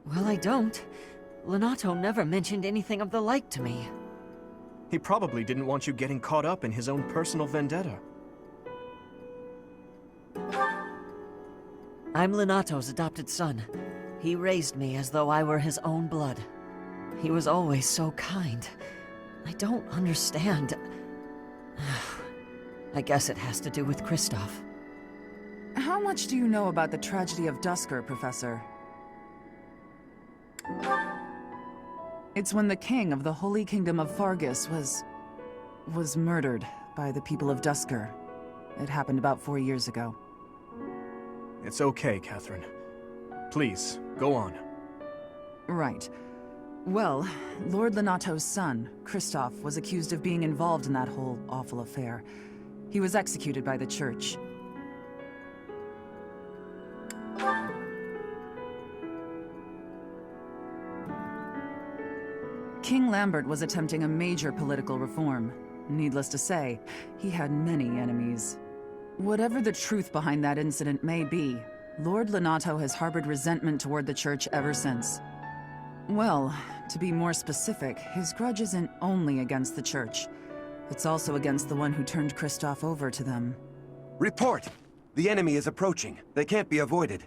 Well, I don't. Lonato never mentioned anything of the like to me. He probably didn't want you getting caught up in his own personal vendetta. I'm Lonato's adopted son. He raised me as though I were his own blood. He was always so kind. I don't understand. I guess it has to do with Kristoff. How much do you know about the tragedy of Dusker, Professor? It's when the king of the Holy Kingdom of Fargus was murdered by the people of Dusker. It happened about 4 years ago. It's okay, Catherine. Please, go on. Right. Well, Lord Lonato's son, Christoph, was accused of being involved in that whole awful affair. He was executed by the church. King Lambert was attempting a major political reform. Needless to say, he had many enemies. Whatever the truth behind that incident may be, Lord Lonato has harbored resentment toward the church ever since. Well, to be more specific, his grudge isn't only against the church. It's also against the one who turned Christoph over to them. Report! The enemy is approaching. They can't be avoided.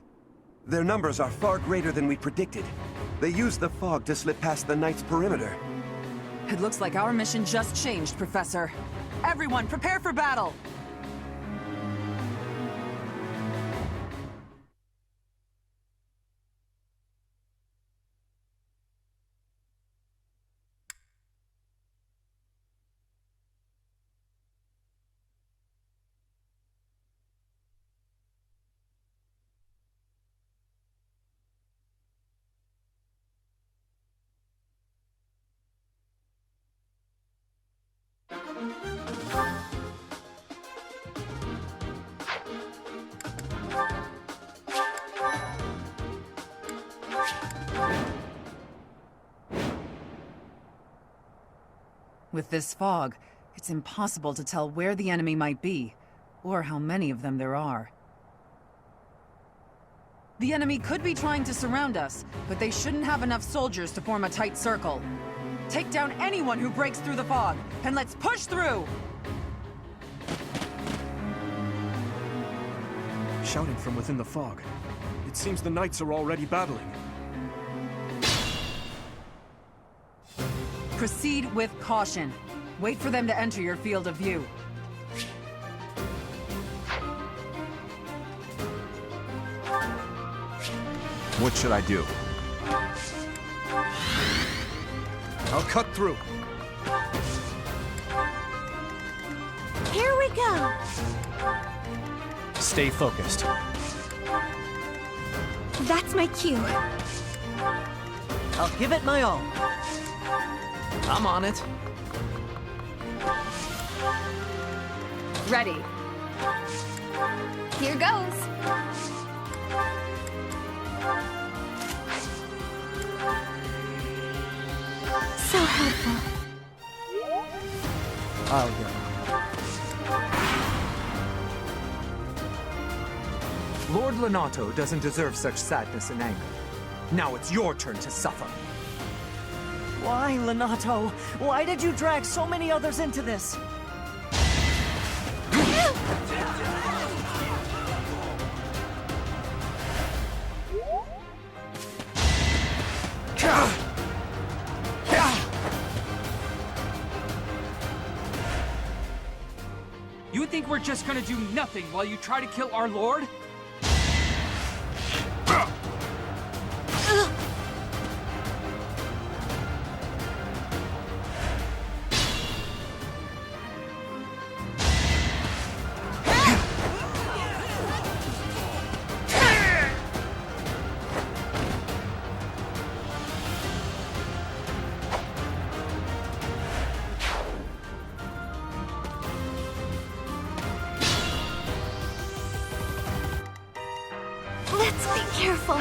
Their numbers are far greater than we predicted. They used the fog to slip past the Knight's perimeter. It looks like our mission just changed, Professor. Everyone, prepare for battle! With this fog, it's impossible to tell where the enemy might be, or how many of them there are. The enemy could be trying to surround us, but they shouldn't have enough soldiers to form a tight circle. Take down anyone who breaks through the fog, and let's push through! Shouting from within the fog. It seems the knights are already battling. Proceed with caution. Wait for them to enter your field of view. What should I do? I'll cut through. Here we go. Stay focused. That's my cue. I'll give it my all. I'm on it. Ready. Here goes. So helpful. I'll go. Lord Lonato doesn't deserve such sadness and anger. Now it's your turn to suffer. Why, Lonato? Why did you drag so many others into this? You think we're just gonna do nothing while you try to kill our lord? Let's be careful.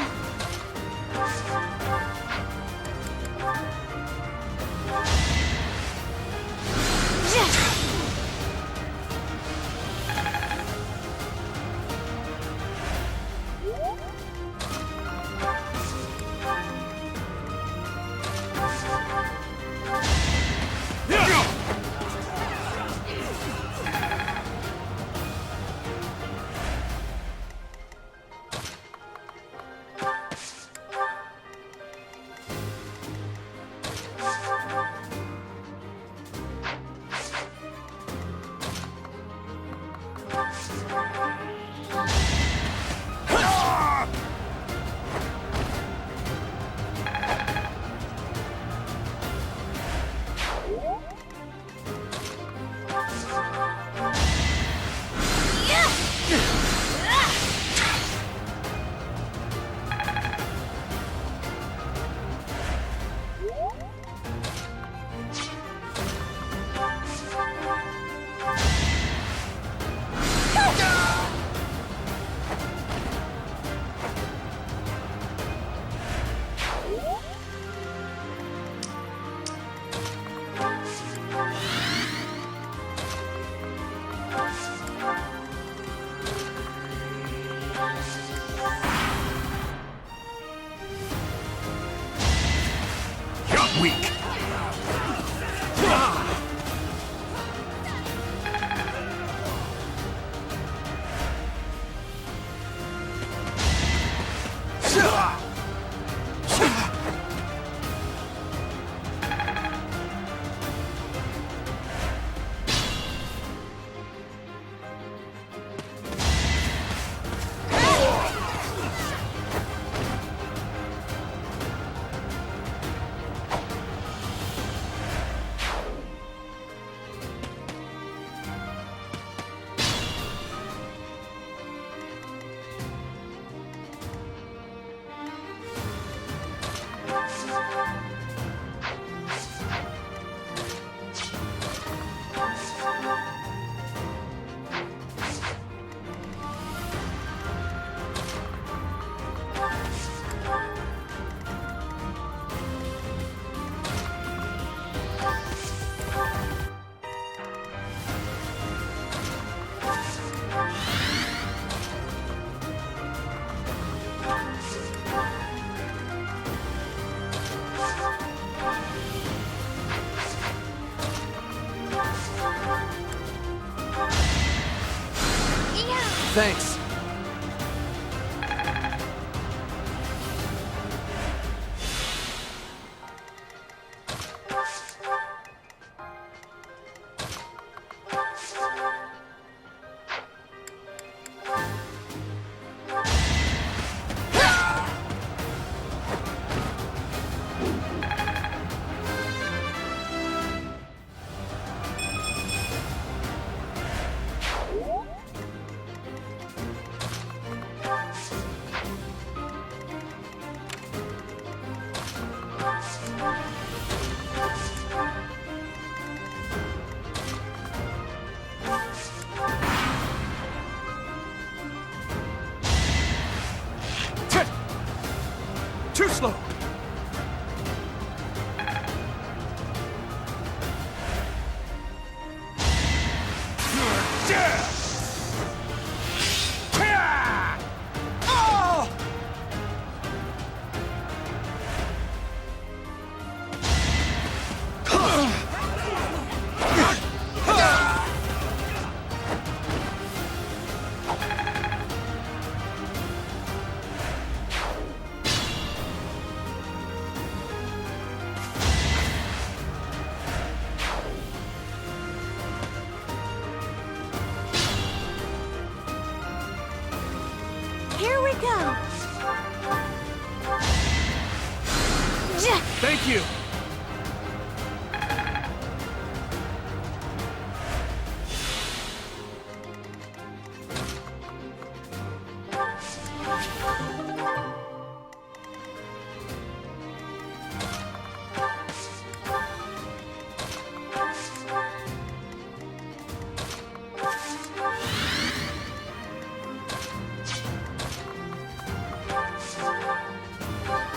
Weak. Thanks. Too slow! You're dead! Oh! Here we go. Thank you!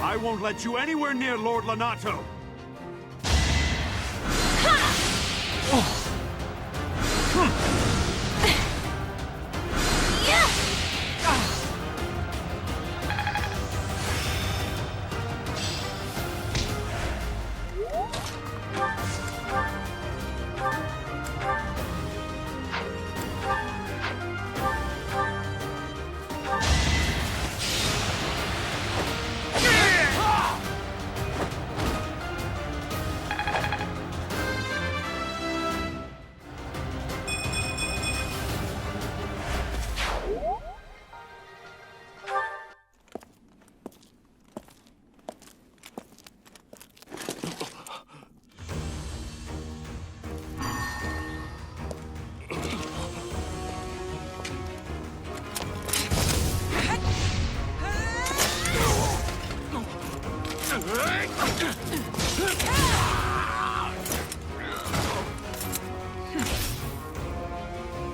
I won't let you anywhere near Lord Lonato!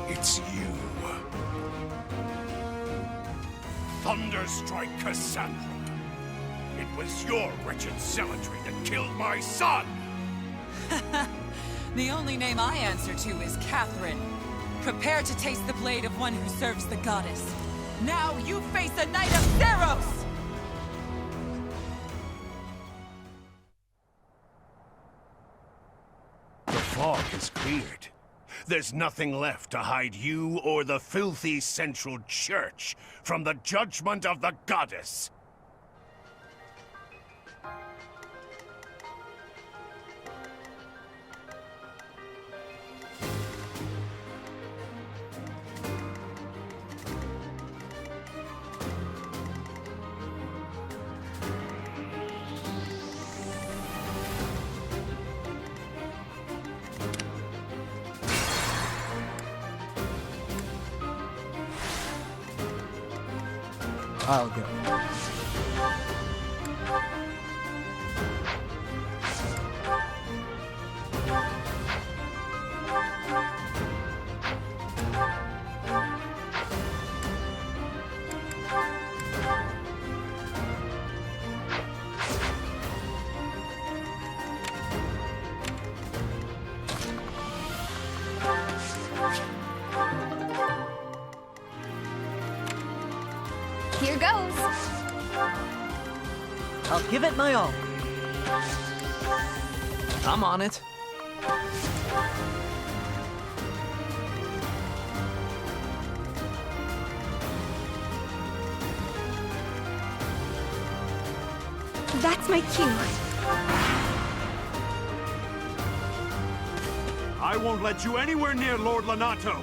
It's you. Thunderstrike Cassandra. It was your wretched zealotry that killed my son! The only name I answer to is Catherine. Prepare to taste the blade of one who serves the goddess. Now you face a knight of Theros! fog is cleared. There's nothing left to hide you or the filthy Central Church from the judgment of the goddess. I'll go. Here goes. I'll give it my all. I'm on it. That's my cue. I won't let you anywhere near Lord Lonato.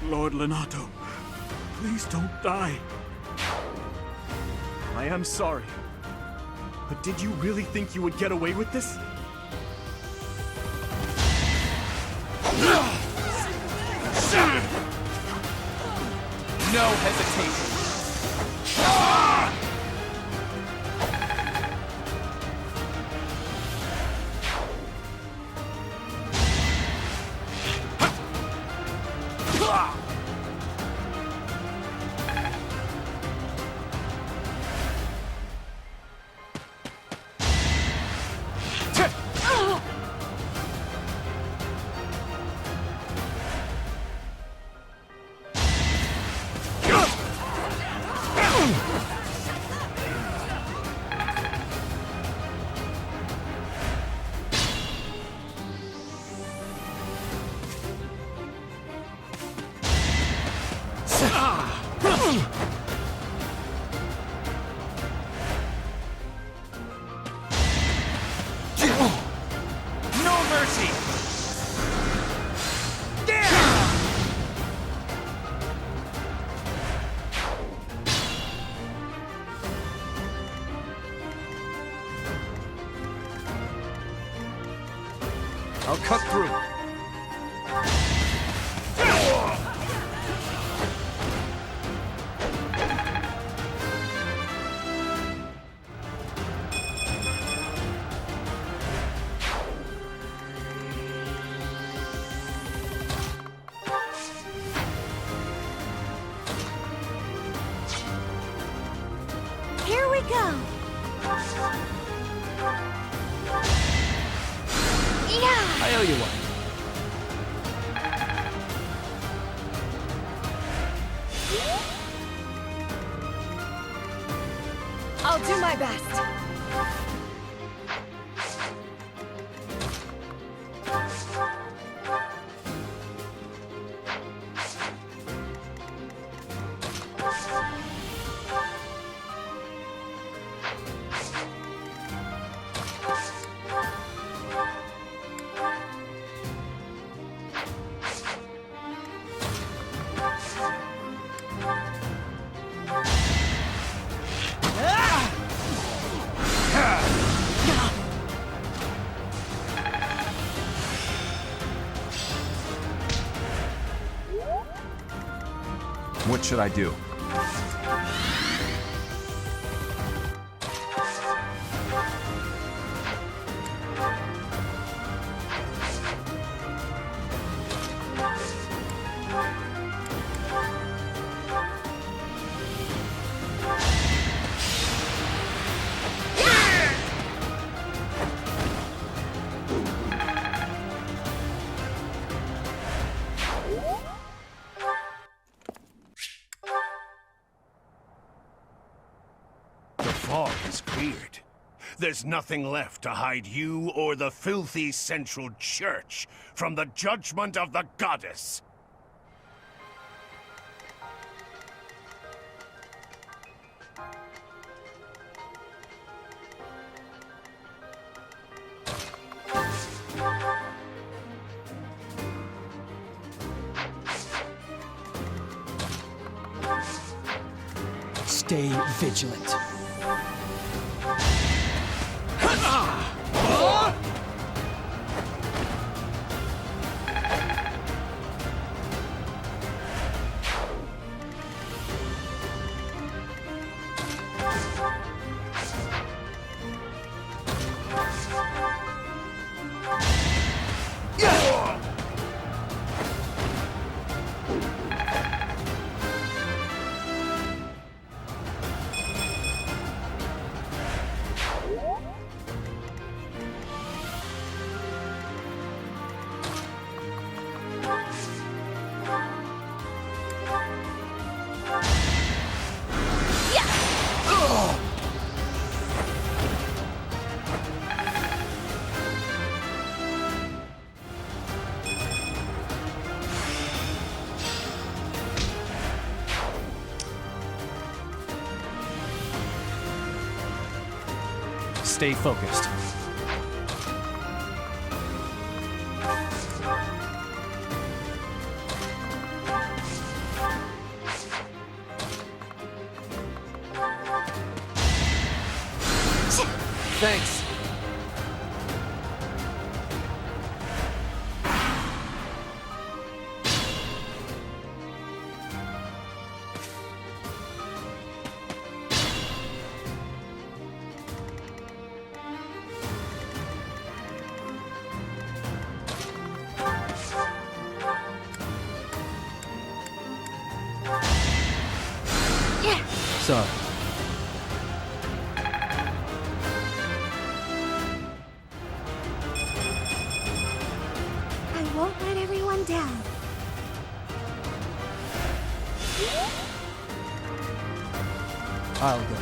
Lord Lonato, please don't die. I am sorry. But did you really think you would get away with this? No hesitation. No mercy! I'll cut through. Here we go. Yeah. I owe you one. I'll do my best. What should I do? fog is cleared. There's nothing left to hide you or the filthy Central Church from the judgment of the goddess. Stay vigilant. Stay focused. Thanks. Sorry. I won't let everyone down. I'll go.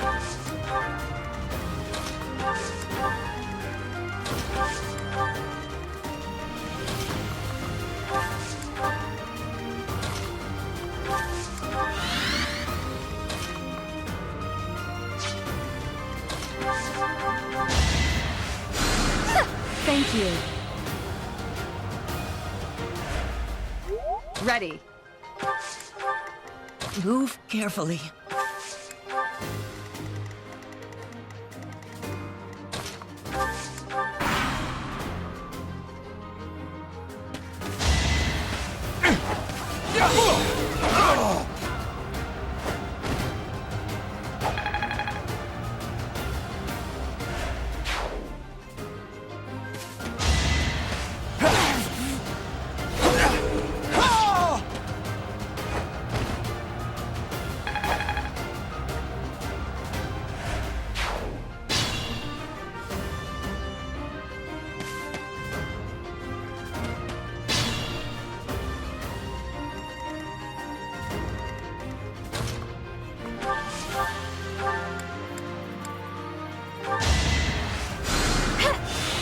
Thank you. Ready. Move carefully.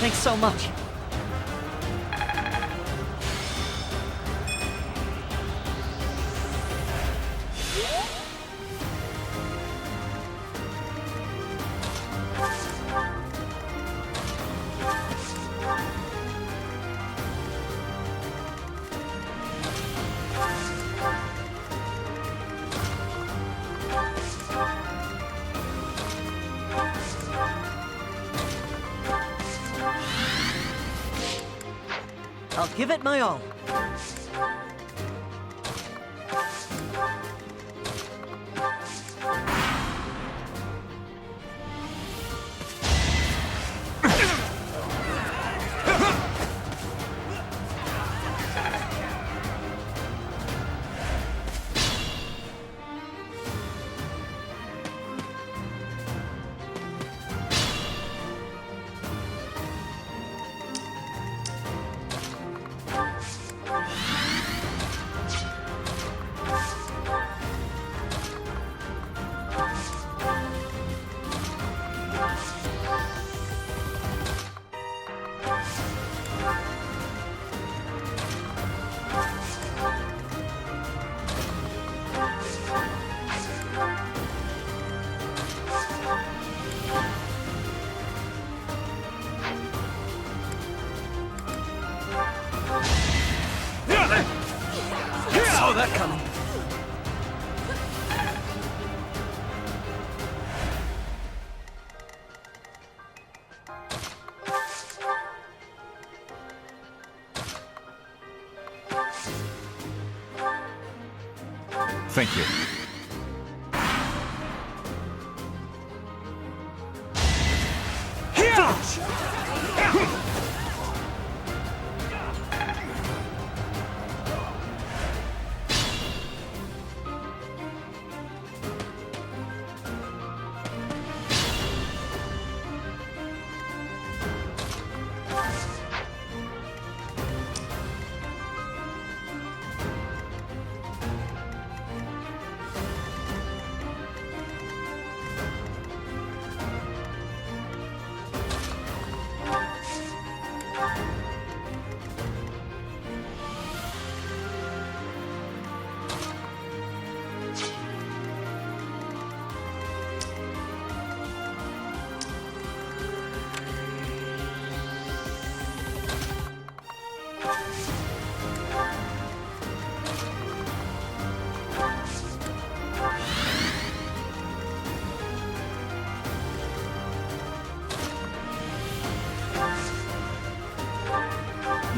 Thanks so much. I'll give it my all. Saw that coming. Thank you.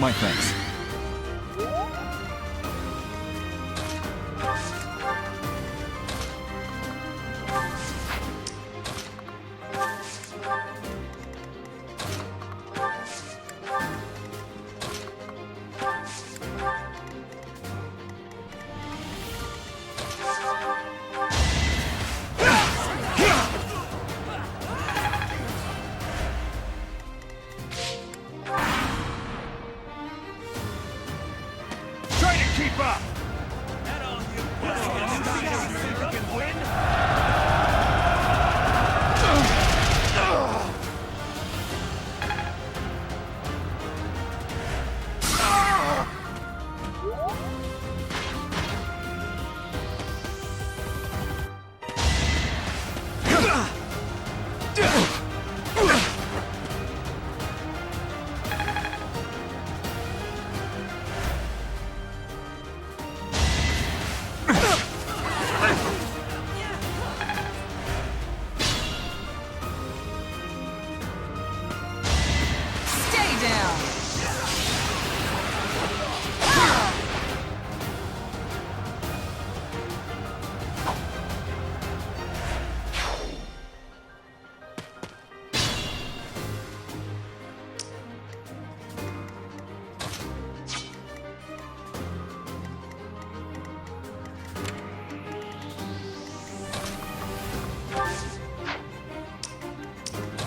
My thanks.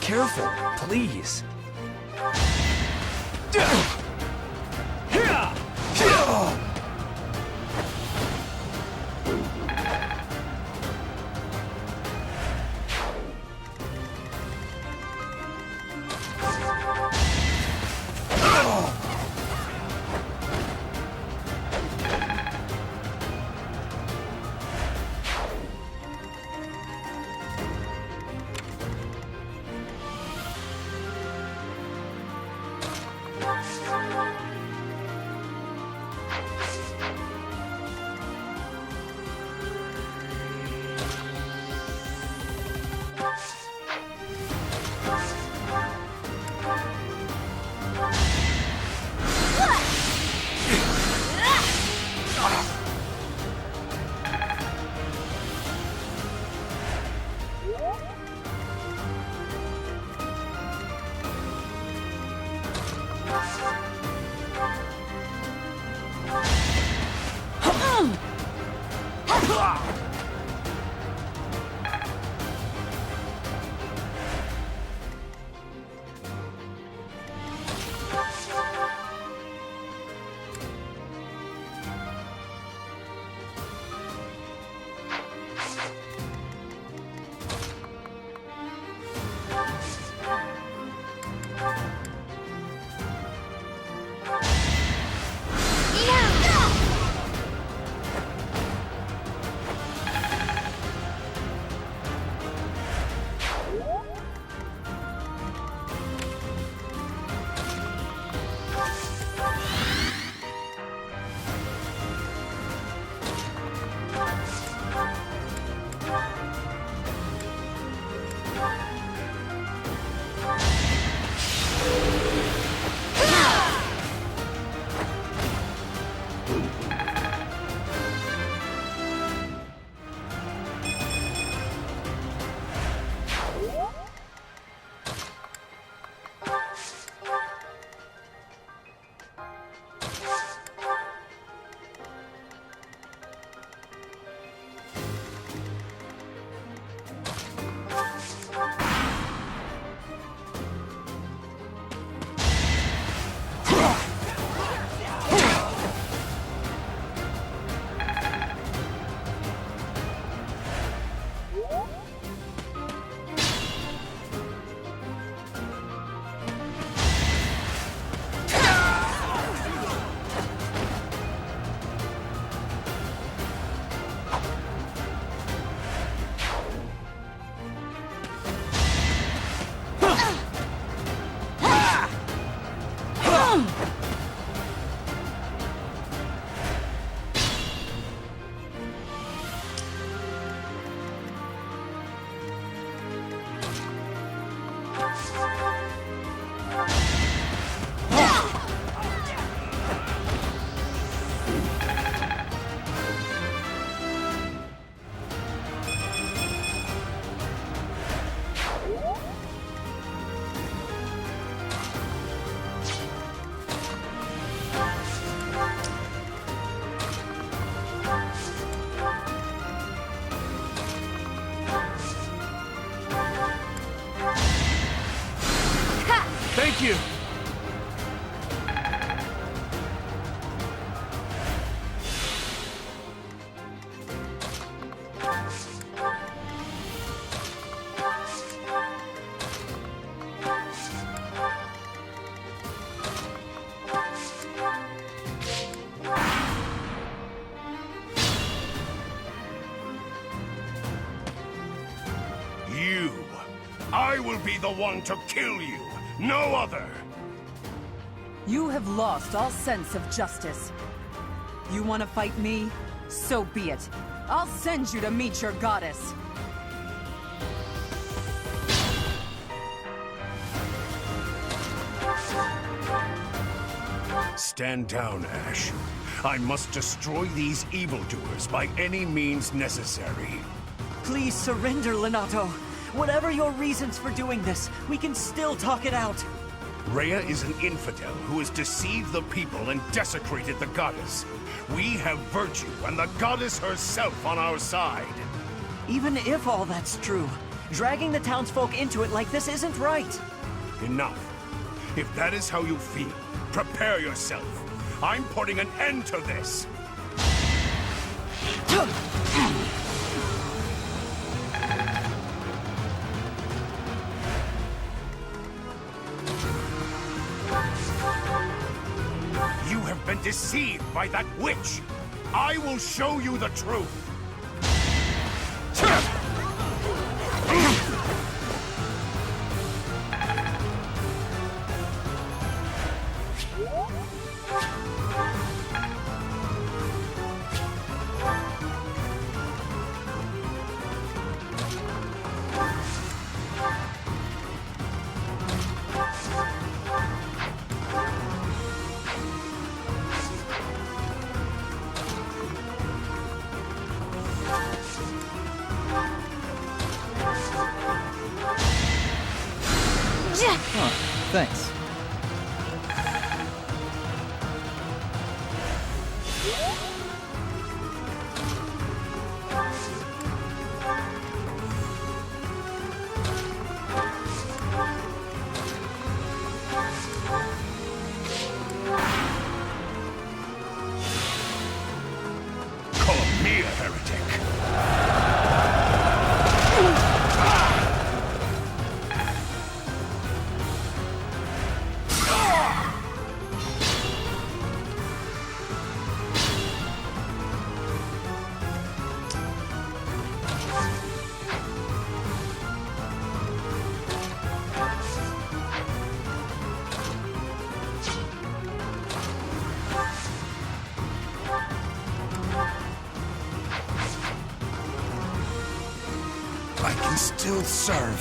Careful, please. Thank you! You! I will be the one to kill you, no other! You have lost all sense of justice. You want to fight me? So be it. I'll send you to meet your goddess. Stand down, Ashe. I must destroy these evildoers by any means necessary. Please surrender, Lonato. Whatever your reasons for doing this, we can still talk it out. Rhea is an infidel who has deceived the people and desecrated the goddess. We have virtue and the goddess herself on our side. Even if all that's true, dragging the townsfolk into it like this isn't right. Enough. If that is how you feel, prepare yourself. I'm putting an end to this. You have been deceived by that witch. I will show you the truth. Oh, thanks. Call me a heretic. I can still serve.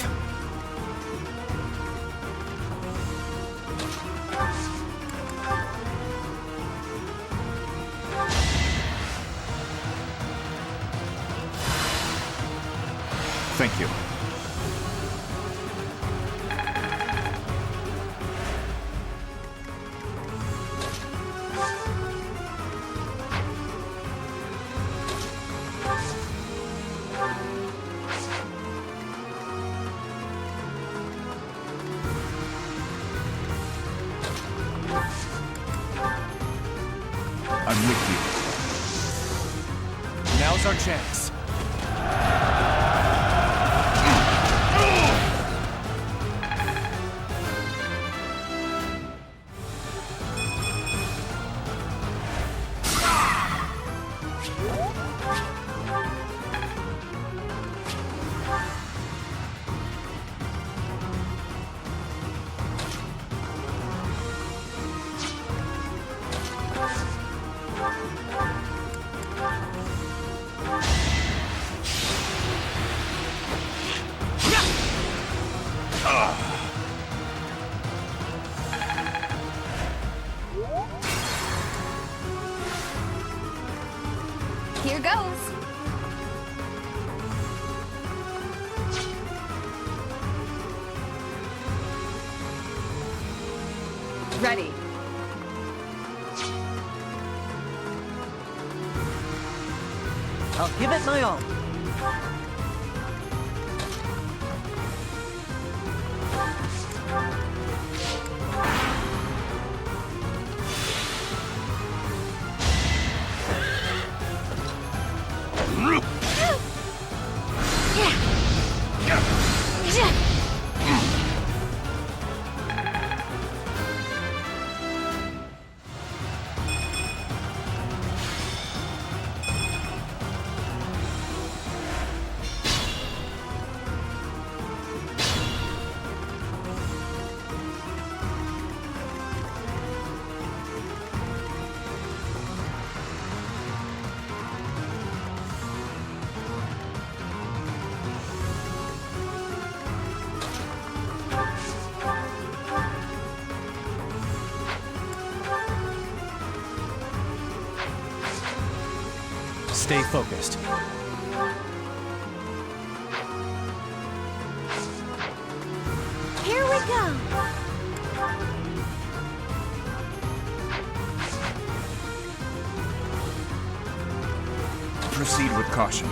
Thank you. I'm with you. Now's our chance. Here goes. Ready. I'll give it my all. Stay focused. Here we go! Proceed with caution.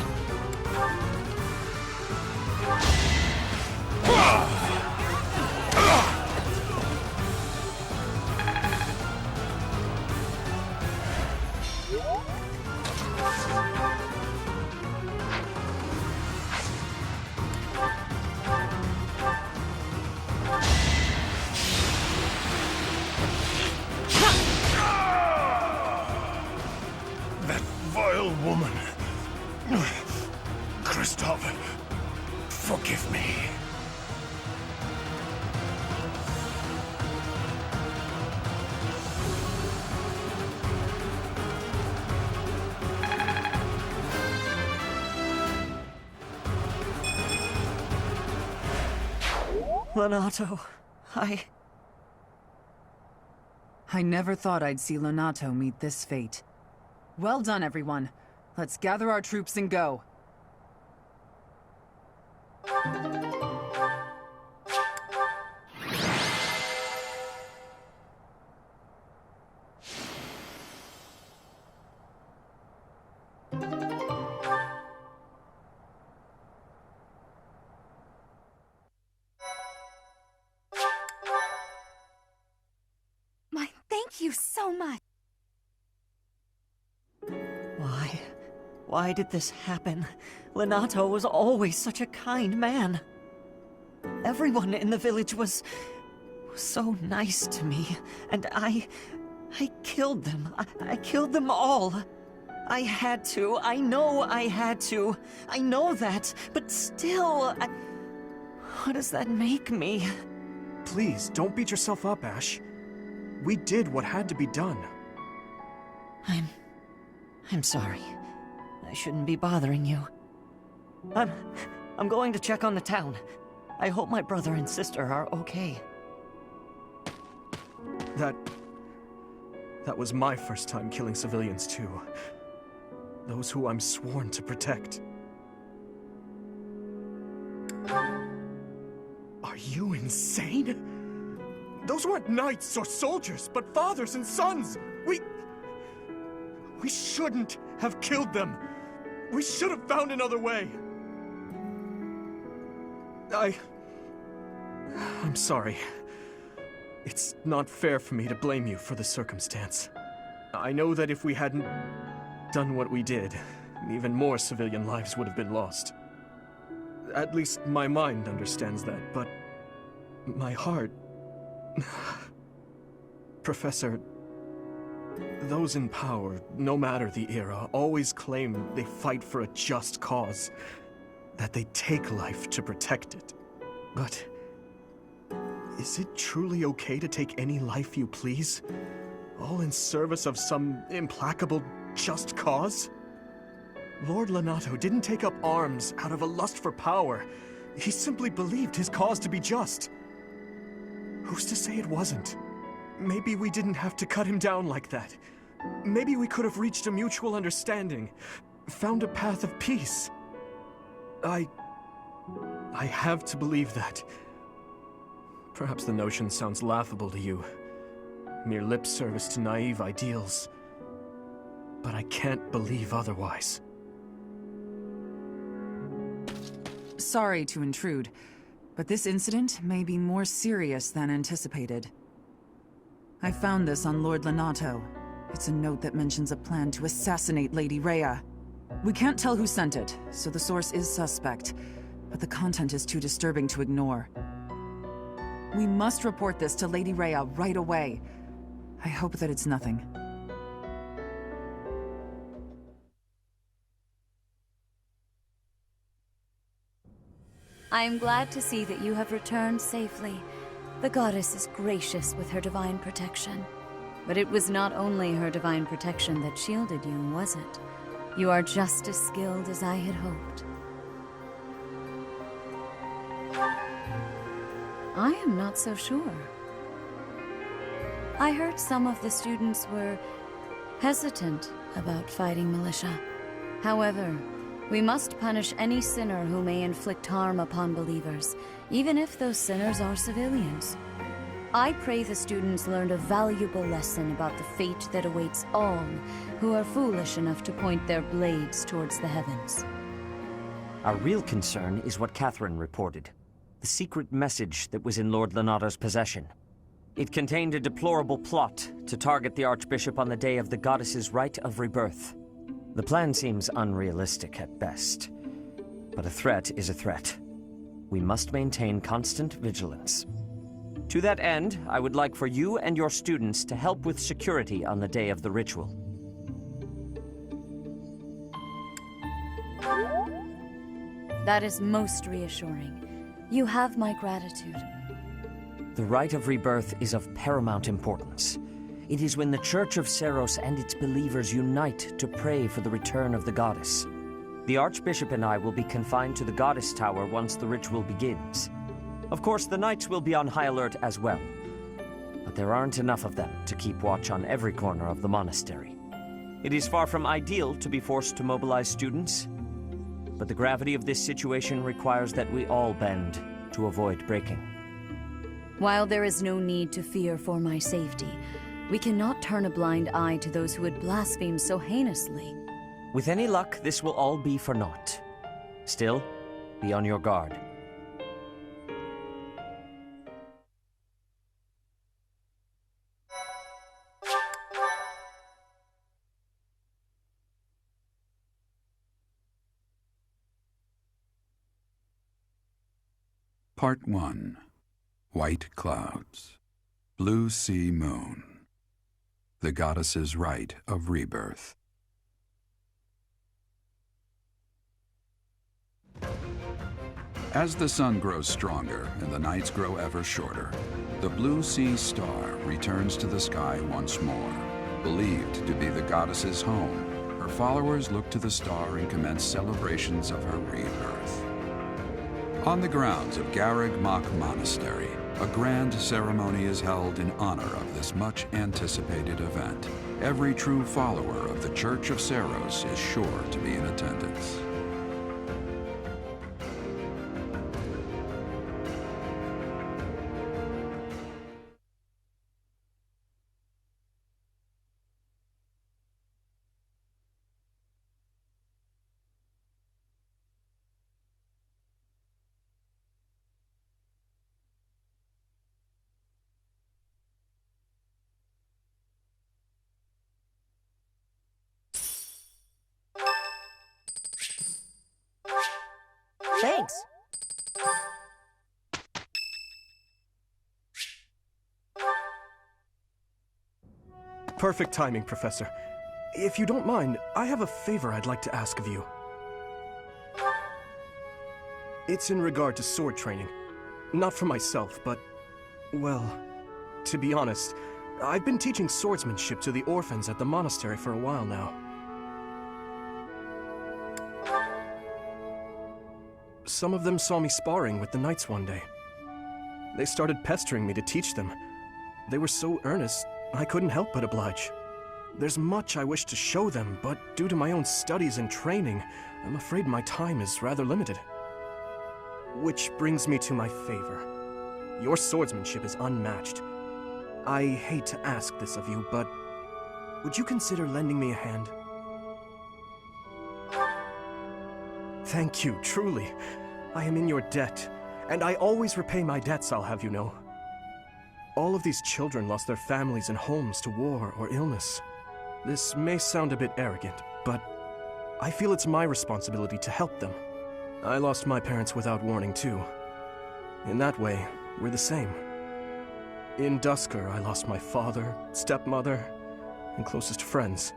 That vile woman. Christophe, forgive me. Lonato, I never thought I'd see Lonato meet this fate. Well done, everyone. Let's gather our troops and go. Thank you so much. Why did this happen? Lonato was always such a kind man. Everyone in the village was so nice to me, and I killed them. I killed them all. I had to. I know I had to. I know that, but still, what does that make me? Please, don't beat yourself up, Ashe. We did what had to be done. I'm sorry. I shouldn't be bothering you. I'm going to check on the town. I hope my brother and sister are okay. That was my first time killing civilians, too. Those who I'm sworn to protect. Are you insane? Those weren't knights or soldiers, but fathers and sons! We shouldn't have killed them! We should have found another way! I'm sorry. It's not fair for me to blame you for the circumstance. I know that if we hadn't done what we did, even more civilian lives would have been lost. At least my mind understands that, but my heart... Professor, those in power, no matter the era, always claim they fight for a just cause, that they take life to protect it. But is it truly okay to take any life you please, all in service of some implacable just cause? Lord Lonato didn't take up arms out of a lust for power. He simply believed his cause to be just. Who's to say it wasn't? Maybe we didn't have to cut him down like that. Maybe we could have reached a mutual understanding, found a path of peace. I have to believe that. Perhaps the notion sounds laughable to you. Mere lip service to naive ideals. But I can't believe otherwise. Sorry to intrude, but this incident may be more serious than anticipated. I found this on Lord Lonato. It's a note that mentions a plan to assassinate Lady Rhea. We can't tell who sent it, so the source is suspect, but the content is too disturbing to ignore. We must report this to Lady Rhea right away. I hope that it's nothing. I am glad to see that you have returned safely. The goddess is gracious with her divine protection. But it was not only her divine protection that shielded you, was it? You are just as skilled as I had hoped. I am not so sure. I heard some of the students were hesitant about fighting militia. However, we must punish any sinner who may inflict harm upon believers, even if those sinners are civilians. I pray the students learned a valuable lesson about the fate that awaits all who are foolish enough to point their blades towards the heavens. Our real concern is what Catherine reported. The secret message that was in Lord Lonato's possession. It contained a deplorable plot to target the Archbishop on the day of the goddess's rite of rebirth. The plan seems unrealistic at best, but a threat is a threat. We must maintain constant vigilance. To that end, I would like for you and your students to help with security on the day of the ritual. That is most reassuring. You have my gratitude. The rite of rebirth is of paramount importance. It is when the Church of Seros and its believers unite to pray for the return of the goddess. The Archbishop and I will be confined to the Goddess Tower once the ritual begins. Of course, the knights will be on high alert as well, but there aren't enough of them to keep watch on every corner of the monastery. It is far from ideal to be forced to mobilize students, but the gravity of this situation requires that we all bend to avoid breaking. While there is no need to fear for my safety, we cannot turn a blind eye to those who would blaspheme so heinously. With any luck, this will all be for naught. Still, be on your guard. Part 1. White Clouds. Blue Sea Moon. The Goddess's Rite of Rebirth. As the sun grows stronger and the nights grow ever shorter, the Blue Sea Star returns to the sky once more. Believed to be the goddess's home, her followers look to the star and commence celebrations of her rebirth. On the grounds of Garreg Mach Monastery, a grand ceremony is held in honor of this much-anticipated event. Every true follower of the Church of Seros is sure to be in attendance. Thanks. Perfect timing, Professor. If you don't mind, I have a favor I'd like to ask of you. It's in regard to sword training. Not for myself, but, well, to be honest, I've been teaching swordsmanship to the orphans at the monastery for a while now. Some of them saw me sparring with the knights one day. They started pestering me to teach them. They were so earnest, I couldn't help but oblige. There's much I wish to show them, but due to my own studies and training, I'm afraid my time is rather limited. Which brings me to my favor. Your swordsmanship is unmatched. I hate to ask this of you, but would you consider lending me a hand? Thank you, truly. I am in your debt, and I always repay my debts, I'll have you know. All of these children lost their families and homes to war or illness. This may sound a bit arrogant, but I feel it's my responsibility to help them. I lost my parents without warning, too. In that way, we're the same. In Dusker, I lost my father, stepmother, and closest friends.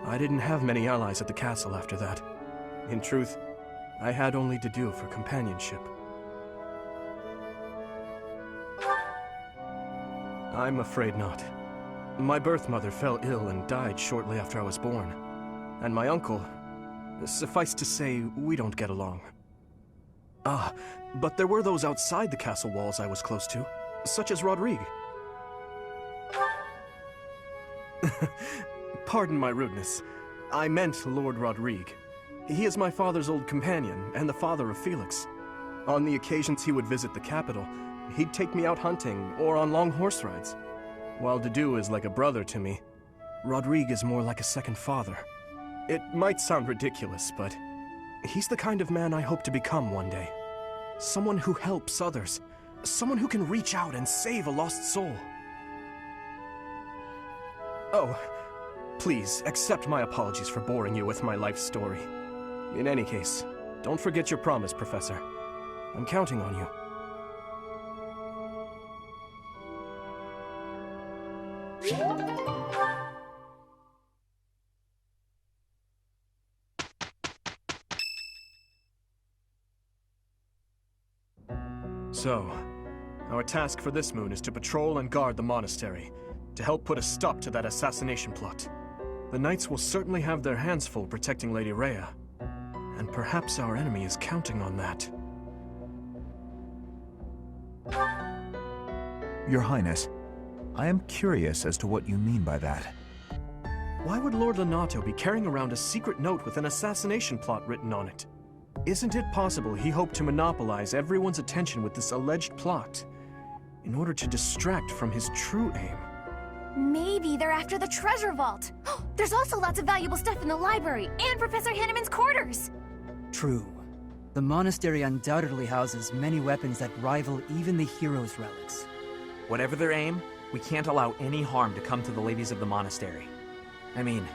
I didn't have many allies at the castle after that. In truth, I had only to do for companionship. I'm afraid not. My birth mother fell ill and died shortly after I was born. And my uncle, suffice to say, we don't get along. Ah, but there were those outside the castle walls I was close to, such as Rodrigue. Pardon my rudeness. I meant Lord Rodrigue. He is my father's old companion, and the father of Felix. On the occasions he would visit the capital, he'd take me out hunting or on long horse rides. While Dedu is like a brother to me, Rodrigue is more like a second father. It might sound ridiculous, but he's the kind of man I hope to become one day. Someone who helps others. Someone who can reach out and save a lost soul. Oh, please, accept my apologies for boring you with my life story. In any case, don't forget your promise, Professor. I'm counting on you. So, our task for this moon is to patrol and guard the monastery, to help put a stop to that assassination plot. The knights will certainly have their hands full protecting Lady Rhea, and perhaps our enemy is counting on that. Your Highness, I am curious as to what you mean by that. Why would Lord Lonato be carrying around a secret note with an assassination plot written on it? Isn't it possible he hoped to monopolize everyone's attention with this alleged plot in order to distract from his true aim? Maybe they're after the treasure vault. There's also lots of valuable stuff in the library and Professor Hanneman's quarters. True. The monastery undoubtedly houses many weapons that rival even the hero's relics. Whatever their aim, we can't allow any harm to come to the ladies of the monastery. I mean,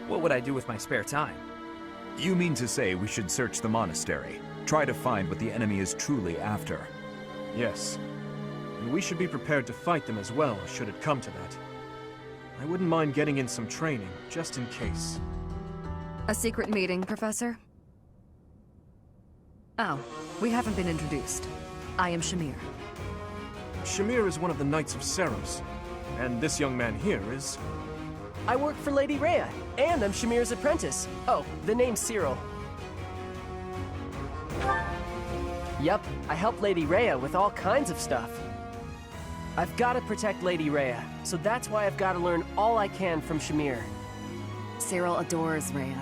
what would I do with my spare time? You mean to say we should search the monastery, try to find what the enemy is truly after? Yes. And we should be prepared to fight them as well, should it come to that. I wouldn't mind getting in some training, just in case. A secret meeting, Professor? Oh, we haven't been introduced. I am Shamir. Shamir is one of the Knights of Seros, and this young man here is... I work for Lady Rhea, and I'm Shamir's apprentice. Oh, the name's Cyril. Yup, I help Lady Rhea with all kinds of stuff. I've got to protect Lady Rhea, so that's why I've got to learn all I can from Shamir. Cyril adores Rhea.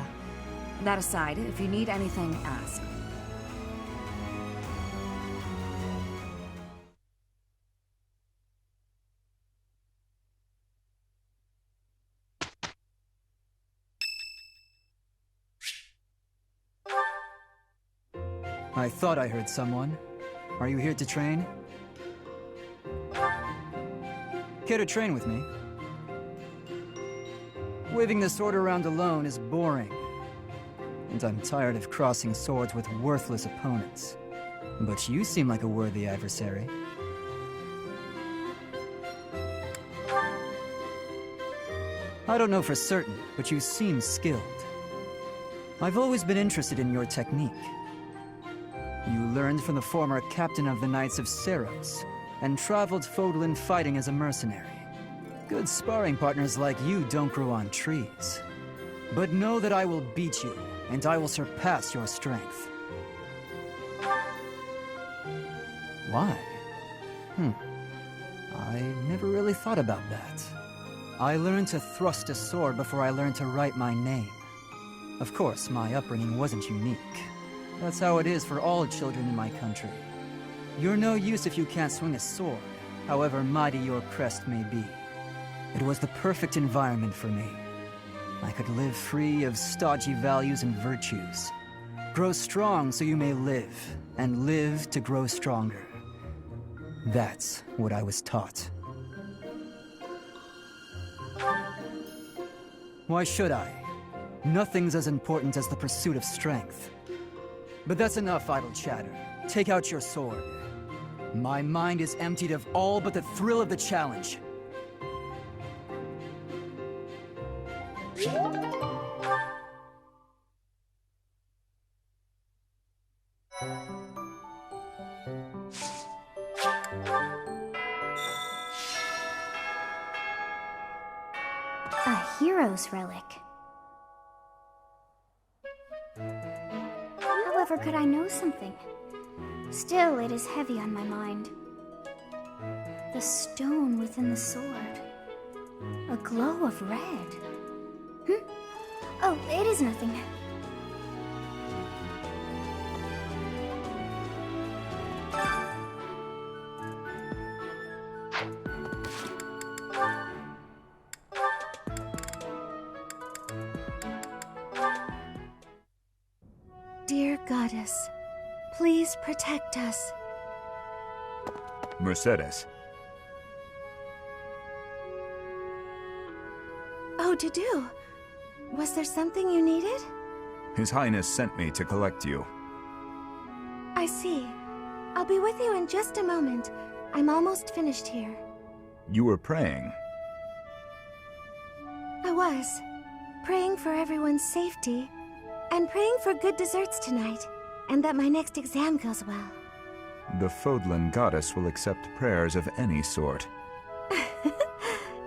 That aside, if you need anything, ask. I thought I heard someone. Are you here to train? Care to train with me? Waving the sword around alone is boring. And I'm tired of crossing swords with worthless opponents. But you seem like a worthy adversary. I don't know for certain, but you seem skilled. I've always been interested in your technique. You learned from the former captain of the Knights of Seros, and traveled Fodlan fighting as a mercenary. Good sparring partners like you don't grow on trees. But know that I will beat you, and I will surpass your strength. Why? I never really thought about that. I learned to thrust a sword before I learned to write my name. Of course, my upbringing wasn't unique. That's how it is for all children in my country. You're no use if you can't swing a sword, however mighty your crest may be. It was the perfect environment for me. I could live free of stodgy values and virtues. Grow strong so you may live, and live to grow stronger. That's what I was taught. Why should I? Nothing's as important as the pursuit of strength. But that's enough idle chatter. Take out your sword. My mind is emptied of all but the thrill of the challenge. A hero's relic. However, could I know something? Still, it is heavy on my mind. The stone within the sword. A glow of red. Oh, it is nothing. Dear Goddess, please protect us. Mercedes. Oh, Dudu. Was there something you needed? His Highness sent me to collect you. I see. I'll be with you in just a moment. I'm almost finished here. You were praying. I was. Praying for everyone's safety, and praying for good desserts tonight, and that my next exam goes well. The Fodlan goddess will accept prayers of any sort.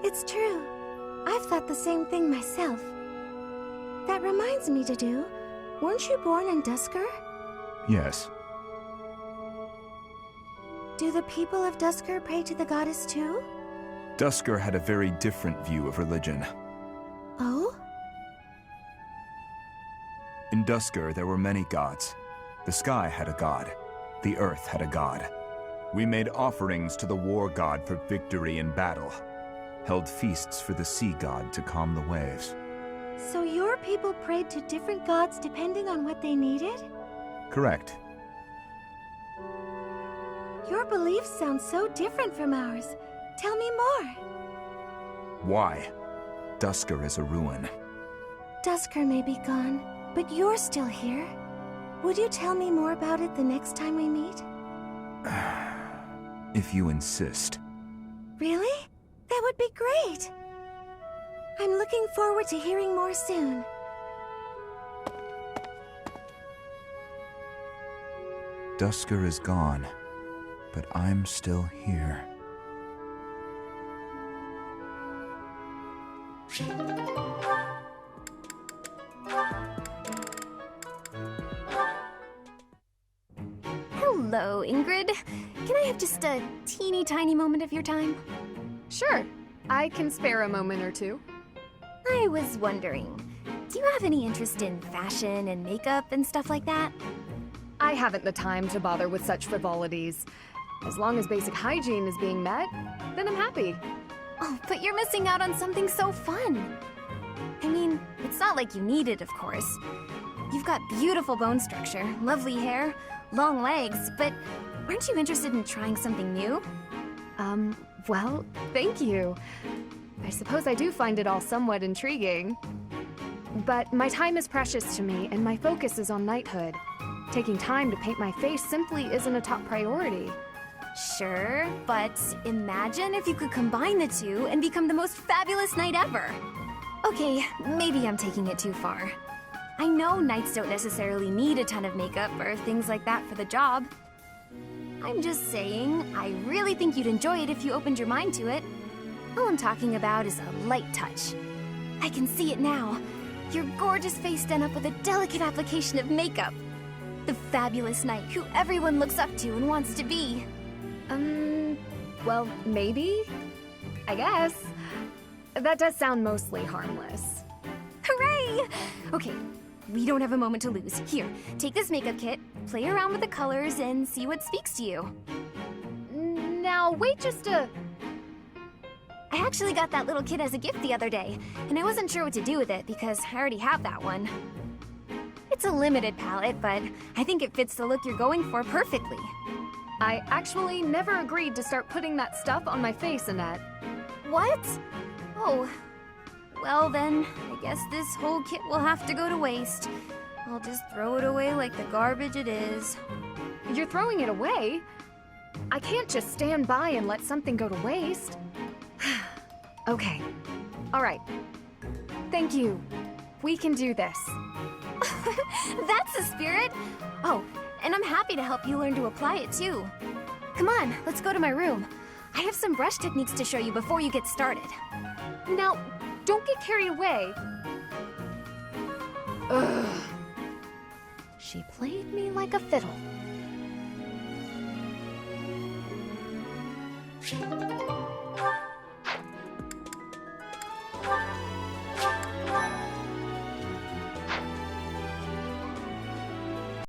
It's true. I've thought the same thing myself. That reminds me, Dudu. Weren't you born in Dusker? Yes. Do the people of Dusker pray to the goddess too? Dusker had a very different view of religion. Oh? In Dusker, there were many gods. The sky had a god. The earth had a god. We made offerings to the war god for victory in battle. Held feasts for the sea god to calm the waves. So your people prayed to different gods depending on what they needed? Correct. Your beliefs sound so different from ours. Tell me more. Why? Dusker is a ruin. Dusker may be gone, but you're still here. Would you tell me more about it the next time we meet? If you insist. Really? That would be great! I'm looking forward to hearing more soon. Dusker is gone, but I'm still here. Hello, Ingrid. Can I have just a teeny tiny moment of your time? Sure. I can spare a moment or two. I was wondering, do you have any interest in fashion and makeup and stuff like that? I haven't the time to bother with such frivolities. As long as basic hygiene is being met, then I'm happy. Oh, but you're missing out on something so fun. I mean, it's not like you need it, of course. You've got beautiful bone structure, lovely hair, long legs, but aren't you interested in trying something new? Well, thank you. I suppose I do find it all somewhat intriguing. But my time is precious to me, and my focus is on knighthood. Taking time to paint my face simply isn't a top priority. Sure, but imagine if you could combine the two and become the most fabulous knight ever. Okay, maybe I'm taking it too far. I know knights don't necessarily need a ton of makeup or things like that for the job. I'm just saying, I really think you'd enjoy it if you opened your mind to it. All I'm talking about is a light touch. I can see it now. Your gorgeous face done up with a delicate application of makeup. The fabulous knight who everyone looks up to and wants to be. Well, maybe? I guess. That does sound mostly harmless. Hooray! Okay, we don't have a moment to lose. Here, take this makeup kit, play around with the colors, and see what speaks to you. Now, wait just a... I actually got that little kit as a gift the other day, and I wasn't sure what to do with it because I already have that one. It's a limited palette, but I think it fits the look you're going for perfectly. I actually never agreed to start putting that stuff on my face, Annette. What? Oh, well then, I guess this whole kit will have to go to waste. I'll just throw it away like the garbage it is. You're throwing it away? I can't just stand by and let something go to waste. Okay. All right. Thank you. We can do this. That's the spirit! Oh, and I'm happy to help you learn to apply it too. Come on, let's go to my room. I have some brush techniques to show you before you get started. Now, don't get carried away. Ugh. She played me like a fiddle.